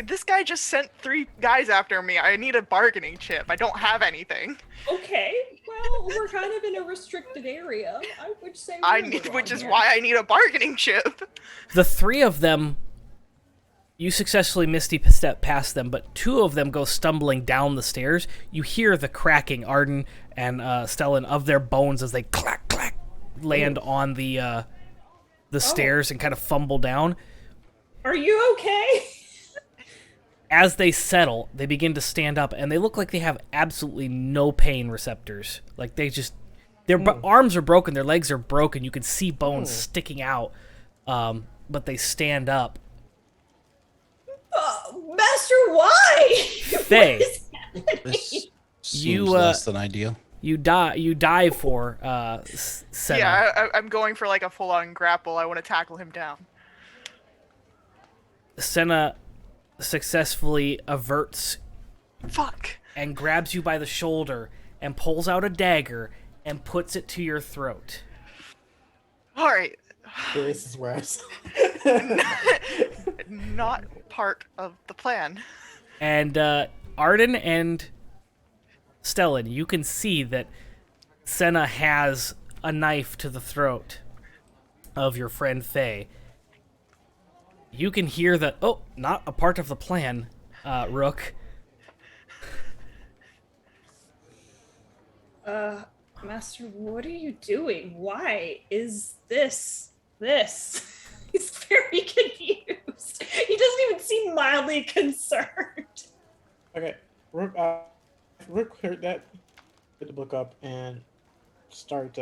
This guy just sent 3 guys after me. I need a bargaining chip. I don't have anything. Okay, well, we're kind of in a restricted area. I would say Which is why I need a bargaining chip. The 3 of them, you successfully misty step past them, but 2 of them go stumbling down the stairs. You hear the cracking, Arden and Stellan, of their bones as they clack, clack, land on the stairs and kind of fumble down. Are you okay? As they settle, they begin to stand up, and they look like they have absolutely no pain receptors. Like they just, their arms are broken, their legs are broken. You can see bones sticking out, but they stand up. Master, why? Faye, This seems You, less than ideal. you dive for Senna. Yeah, I'm going for like a full-on grapple. I want to tackle him down. Senna successfully averts Fuck. and grabs you by the shoulder and pulls out a dagger and puts it to your throat. All right. This is where I Not part of the plan. And Arden and Stellan, you can see that Senna has a knife to the throat of your friend Faye. You can hear the, oh, not a part of the plan, Rook. Master, what are you doing? Why is this? He's very confused. He doesn't even seem mildly concerned. Okay, Rook heard that. Put the book up and start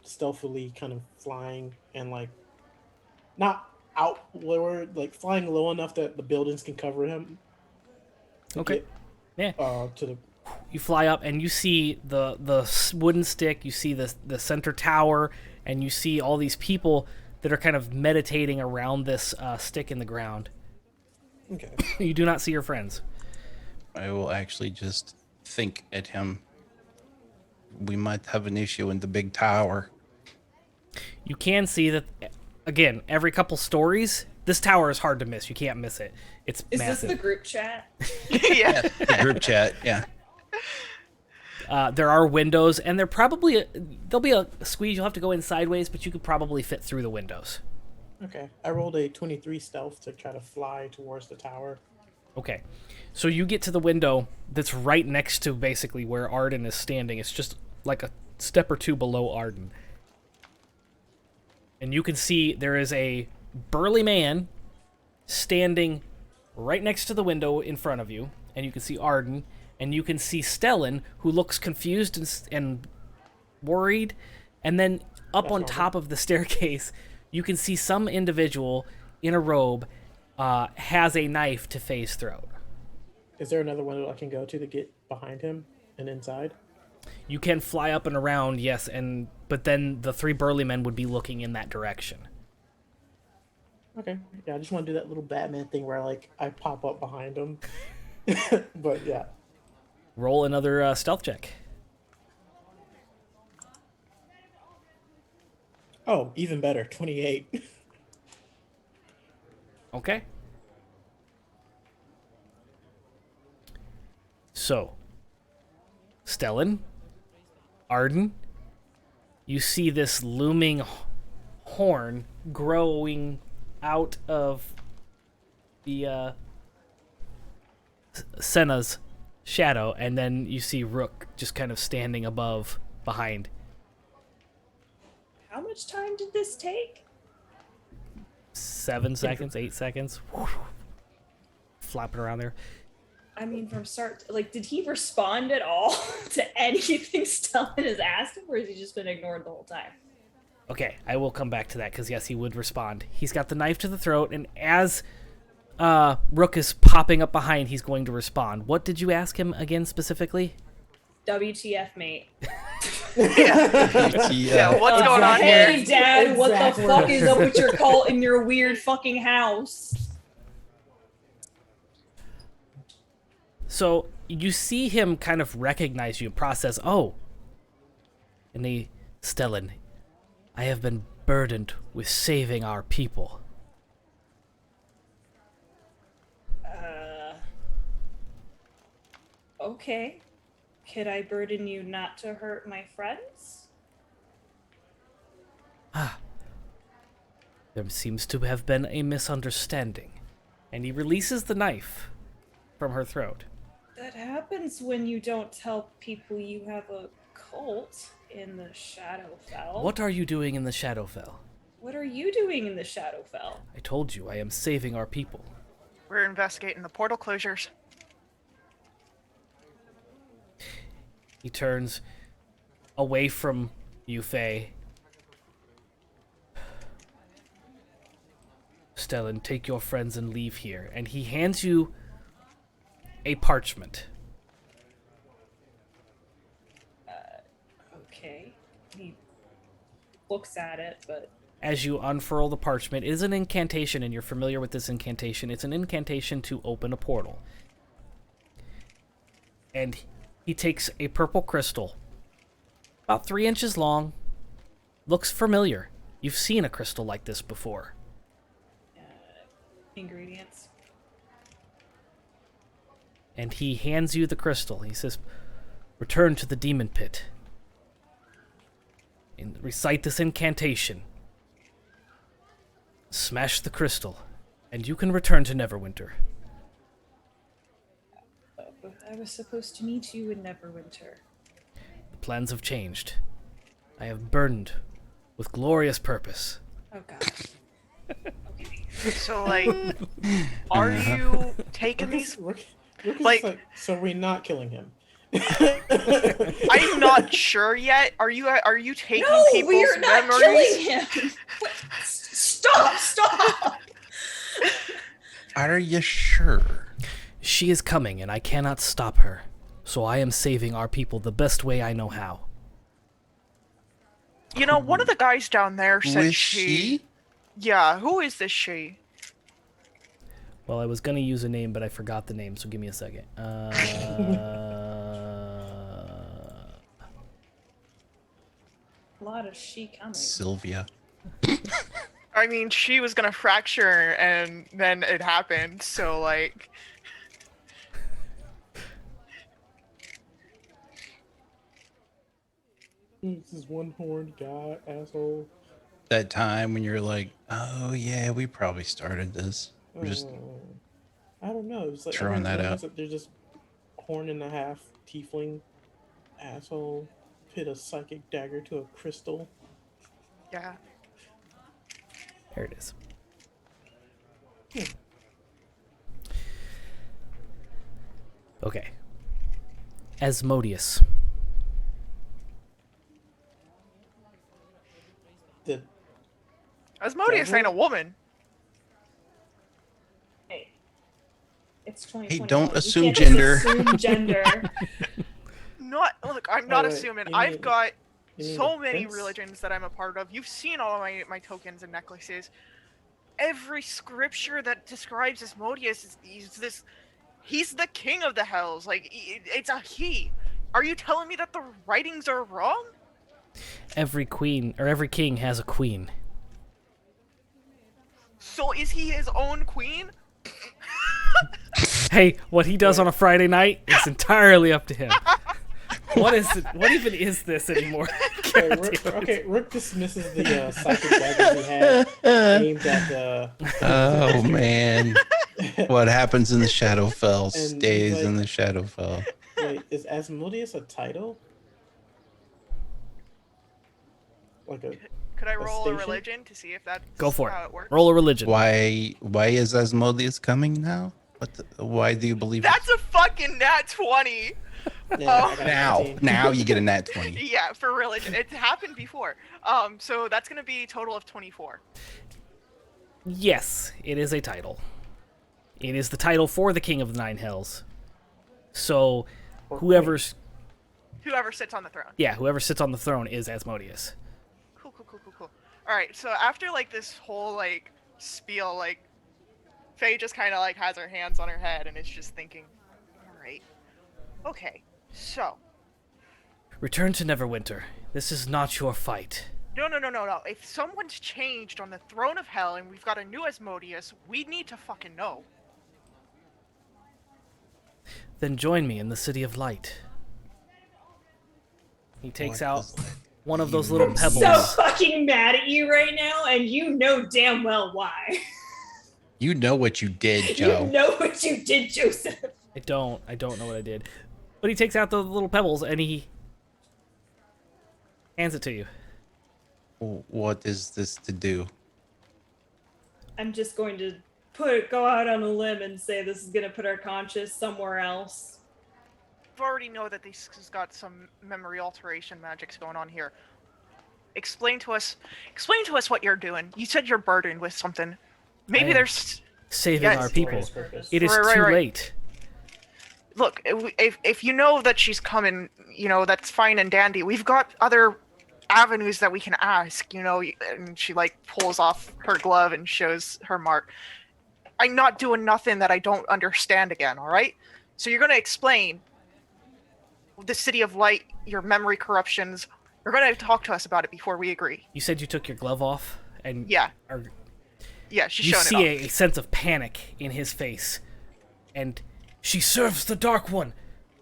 stealthily kind of flying and like not out lower, like flying low enough that the buildings can cover him. Okay. Yeah. To the You fly up and you see the wooden stick, you see the center tower, and you see all these people that are kind of meditating around this stick in the ground. okay. You do not see your friends. I will actually just think at him. We might have an issue in the big tower. You can see that, again, every couple stories, this tower is hard to miss. You can't miss it. It's Is massive. this the group chat? Yeah. The group chat, yeah. There are windows, and there'll be a squeeze. You'll have to go in sideways, but you could probably fit through the windows. Okay. I rolled a 23 stealth to try to fly towards the tower. Okay. So you get to the window that's right next to basically where Arden is standing. It's just like a step or 2 below Arden. And you can see there is a burly man standing right next to the window in front of you. And you can see Arden. and you can see Stellan, who looks confused and worried, and then up on top of the staircase, you can see some individual in a robe has a knife to Faye's throat. Is there another window I can go to get behind him and inside? You can fly up and around, yes, but then the 3 burly men would be looking in that direction. Okay. Yeah, I just want to do that little Batman thing where like I pop up behind him. But yeah. Roll another stealth check. Oh, even better. 28. Okay. So, Stellan, Arden, you see this looming horn growing out of the Senna's shadow, and then you see Rook just kind of standing behind. How much time did this take? 7 seconds, 8 seconds. Flapping around there. I mean, from start, like, did he respond at all to anything Stellan has asked him, or has he just been ignored the whole time? Okay, I will come back to that, because yes, he would respond. He's got the knife to the throat, and as Rook is popping up behind, he's going to respond. What did you ask him again specifically? WTF, mate. Yeah, what's going on here? Hey, Dad, what the Exactly. fuck is up with your cult in your weird fucking house? So you see him kind of recognize you and process, oh. And Stellan, I have been burdened with saving our people. Okay. Could I burden you not to hurt my friends? There seems to have been a misunderstanding. And he releases the knife from her throat. That happens when you don't tell people you have a cult in the Shadowfell. What are you doing in the Shadowfell? What are you doing in the Shadowfell? I told you, I am saving our people. We're investigating the portal closures. He turns away from you, Faye. Stellan, take your friends and leave here. And he hands you a parchment. Okay. He looks at it, but... As you unfurl the parchment, it is an incantation, and you're familiar with this incantation. It's an incantation to open a portal. And he takes a purple crystal, about 3 inches long. Looks familiar. You've seen a crystal like this before. Ingredients. And he hands you the crystal. He says, return to the demon pit. And recite this incantation. Smash the crystal, and you can return to Neverwinter. I was supposed to meet you in Neverwinter. The plans have changed. I have burdened with glorious purpose. Oh god. Okay. So, like, are you taking these? Rook is Like- like, so we're not killing him. I'm not sure yet. Are you taking No, people's we are not memories? killing him! What? Stop! Are you sure? She is coming, and I cannot stop her. So I am saving our people the best way I know how. You know, one of the guys down there Who said is she? Yeah, who is this she? Well, I was going to use a name, but I forgot the name, so give me a second. A lot of she coming. Sylvia. I mean, she was gonna fracture, and then it happened. So, like, This is one horned guy, asshole. That time when you're like, oh yeah, we probably started this. We're just I don't know. It's like throwing that out. They're just horn and a half tiefling asshole. Hit a psychic dagger to a crystal. yeah. There it is. Okay. Asmodeus. The Asmodeus ain't a woman. Hey, it's Hey, 2021. don't You assume can't just gender. assume gender. Look, I'm not wait, assuming. you I've mean- got you mean so the many prince? religions that I'm a part of. You've seen all of my tokens and necklaces. Every scripture that describes Asmodeus is he's the king of the hells. Like it's a he. Are you telling me that the writings are wrong? Every king has a queen. So is he his own queen? Hey, what he does on a Friday night is entirely up to him. What is it? What even is this anymore? Okay, Rook dismisses the psychic daggers he had aimed at the. Oh man. What happens in the Shadowfell he's stays like- in the Shadowfell. Wait, is Asmodeus a title? Like a Could I roll a station? religion to see if that's Go for how it. it works? Roll a religion. Why is Asmodeus coming now? Why do you believe That's a fucking nat 20. Yeah, I got a now? 19. Now you get a nat 20. Yeah, for religion. It happened before. So that's gonna be a total of 24. Yes, it is a title. It is the title for the King of the Nine Hells. So, whoever sits on the throne. Cool. whoever sits on the throne is Asmodeus. Cool. All right. So after like this whole like spiel, like Faye just kind of like has her hands on her head and is just thinking, all right, okay, so Return to Neverwinter. This is not your fight. no. If someone's changed on the throne of hell and we've got a new Asmodeus, we need to fucking know. Then join me in the City of Light. He takes out one of those little pebbles. So fucking mad at you right now, and you know damn well why. You know what you did, Joe. You know what you did, Joseph. I don't know what I did. But he takes out the little pebbles and he hands it to you. What is this to do? I'm just going to go out on a limb and say this is gonna put our conscious somewhere else. We already know that this has got some memory alteration magics going on here. Explain to us what you're doing. You said you're burdened with something. Maybe am there's Saving Yes. our people. His purpose. It is Right, too right. late. look, if you know that she's coming, you know, that's fine and dandy. We've got other avenues that we can ask, you know. And she like pulls off her glove and shows her mark. I'm not doing nothing that I don't understand again, all right? So you're going to explain the City of Light, your memory corruptions. You're going to talk to us about it before we agree. You said you took your glove off, and Yeah. are- Yeah, she's you showing see it off. a sense of panic in his face. And she serves the Dark One.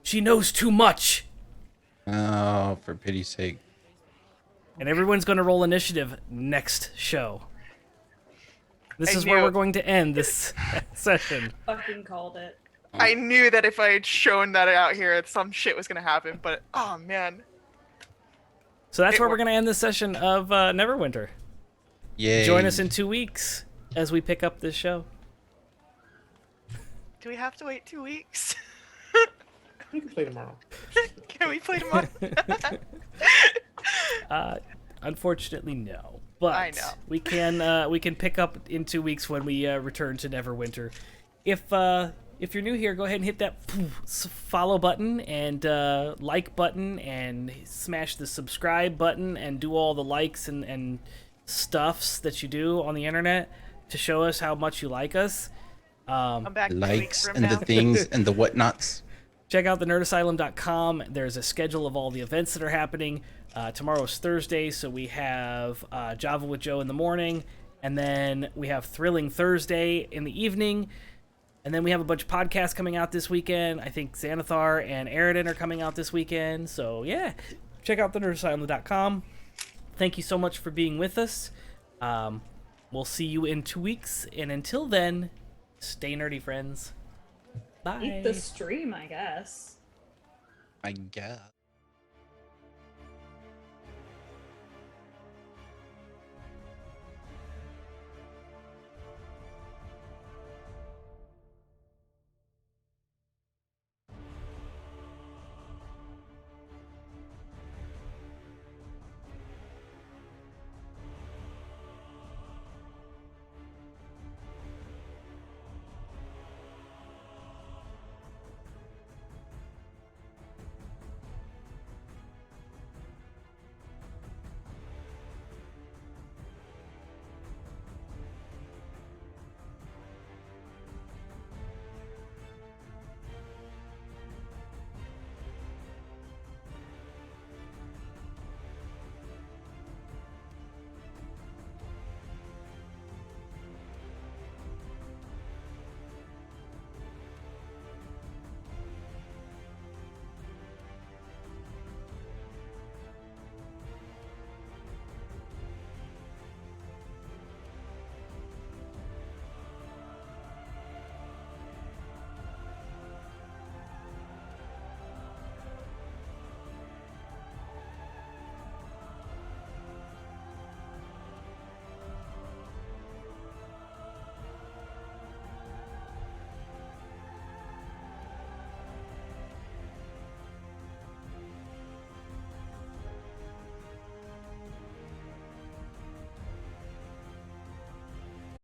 She knows too much. Oh, for pity's sake. And everyone's going to roll initiative next show. This I is where knew we're it. going to end this session. Fucking called it. I knew that if I had shown that out here, some shit was going to happen, but oh man. So that's It where we're worked. going to end this session of Neverwinter. Yay. Join us in 2 weeks as we pick up this show. Do we have to wait 2 weeks? We can play tomorrow. Can we play tomorrow? Unfortunately, no. But I know. we can pick up in 2 weeks when we return to Neverwinter. If you're new here, go ahead and hit that follow button and like button and smash the subscribe button and do all the likes and stuffs that you do on the internet to show us how much you like us. I'm back 2 weeks Likes from and now. the things and the whatnots. Check out thenerdasylum.com. There's a schedule of all the events that are happening. Tomorrow's Thursday, so we have Java with Joe in the morning, and then we have Thrilling Thursday in the evening, and then we have a bunch of podcasts coming out this weekend. I think Xanathar and Aridin are coming out this weekend, so yeah, check out thenerdasylum.com. Thank you so much for being with us. We'll see you in 2 weeks, and until then, stay nerdy, friends. Bye. Eat the stream, I guess. I guess.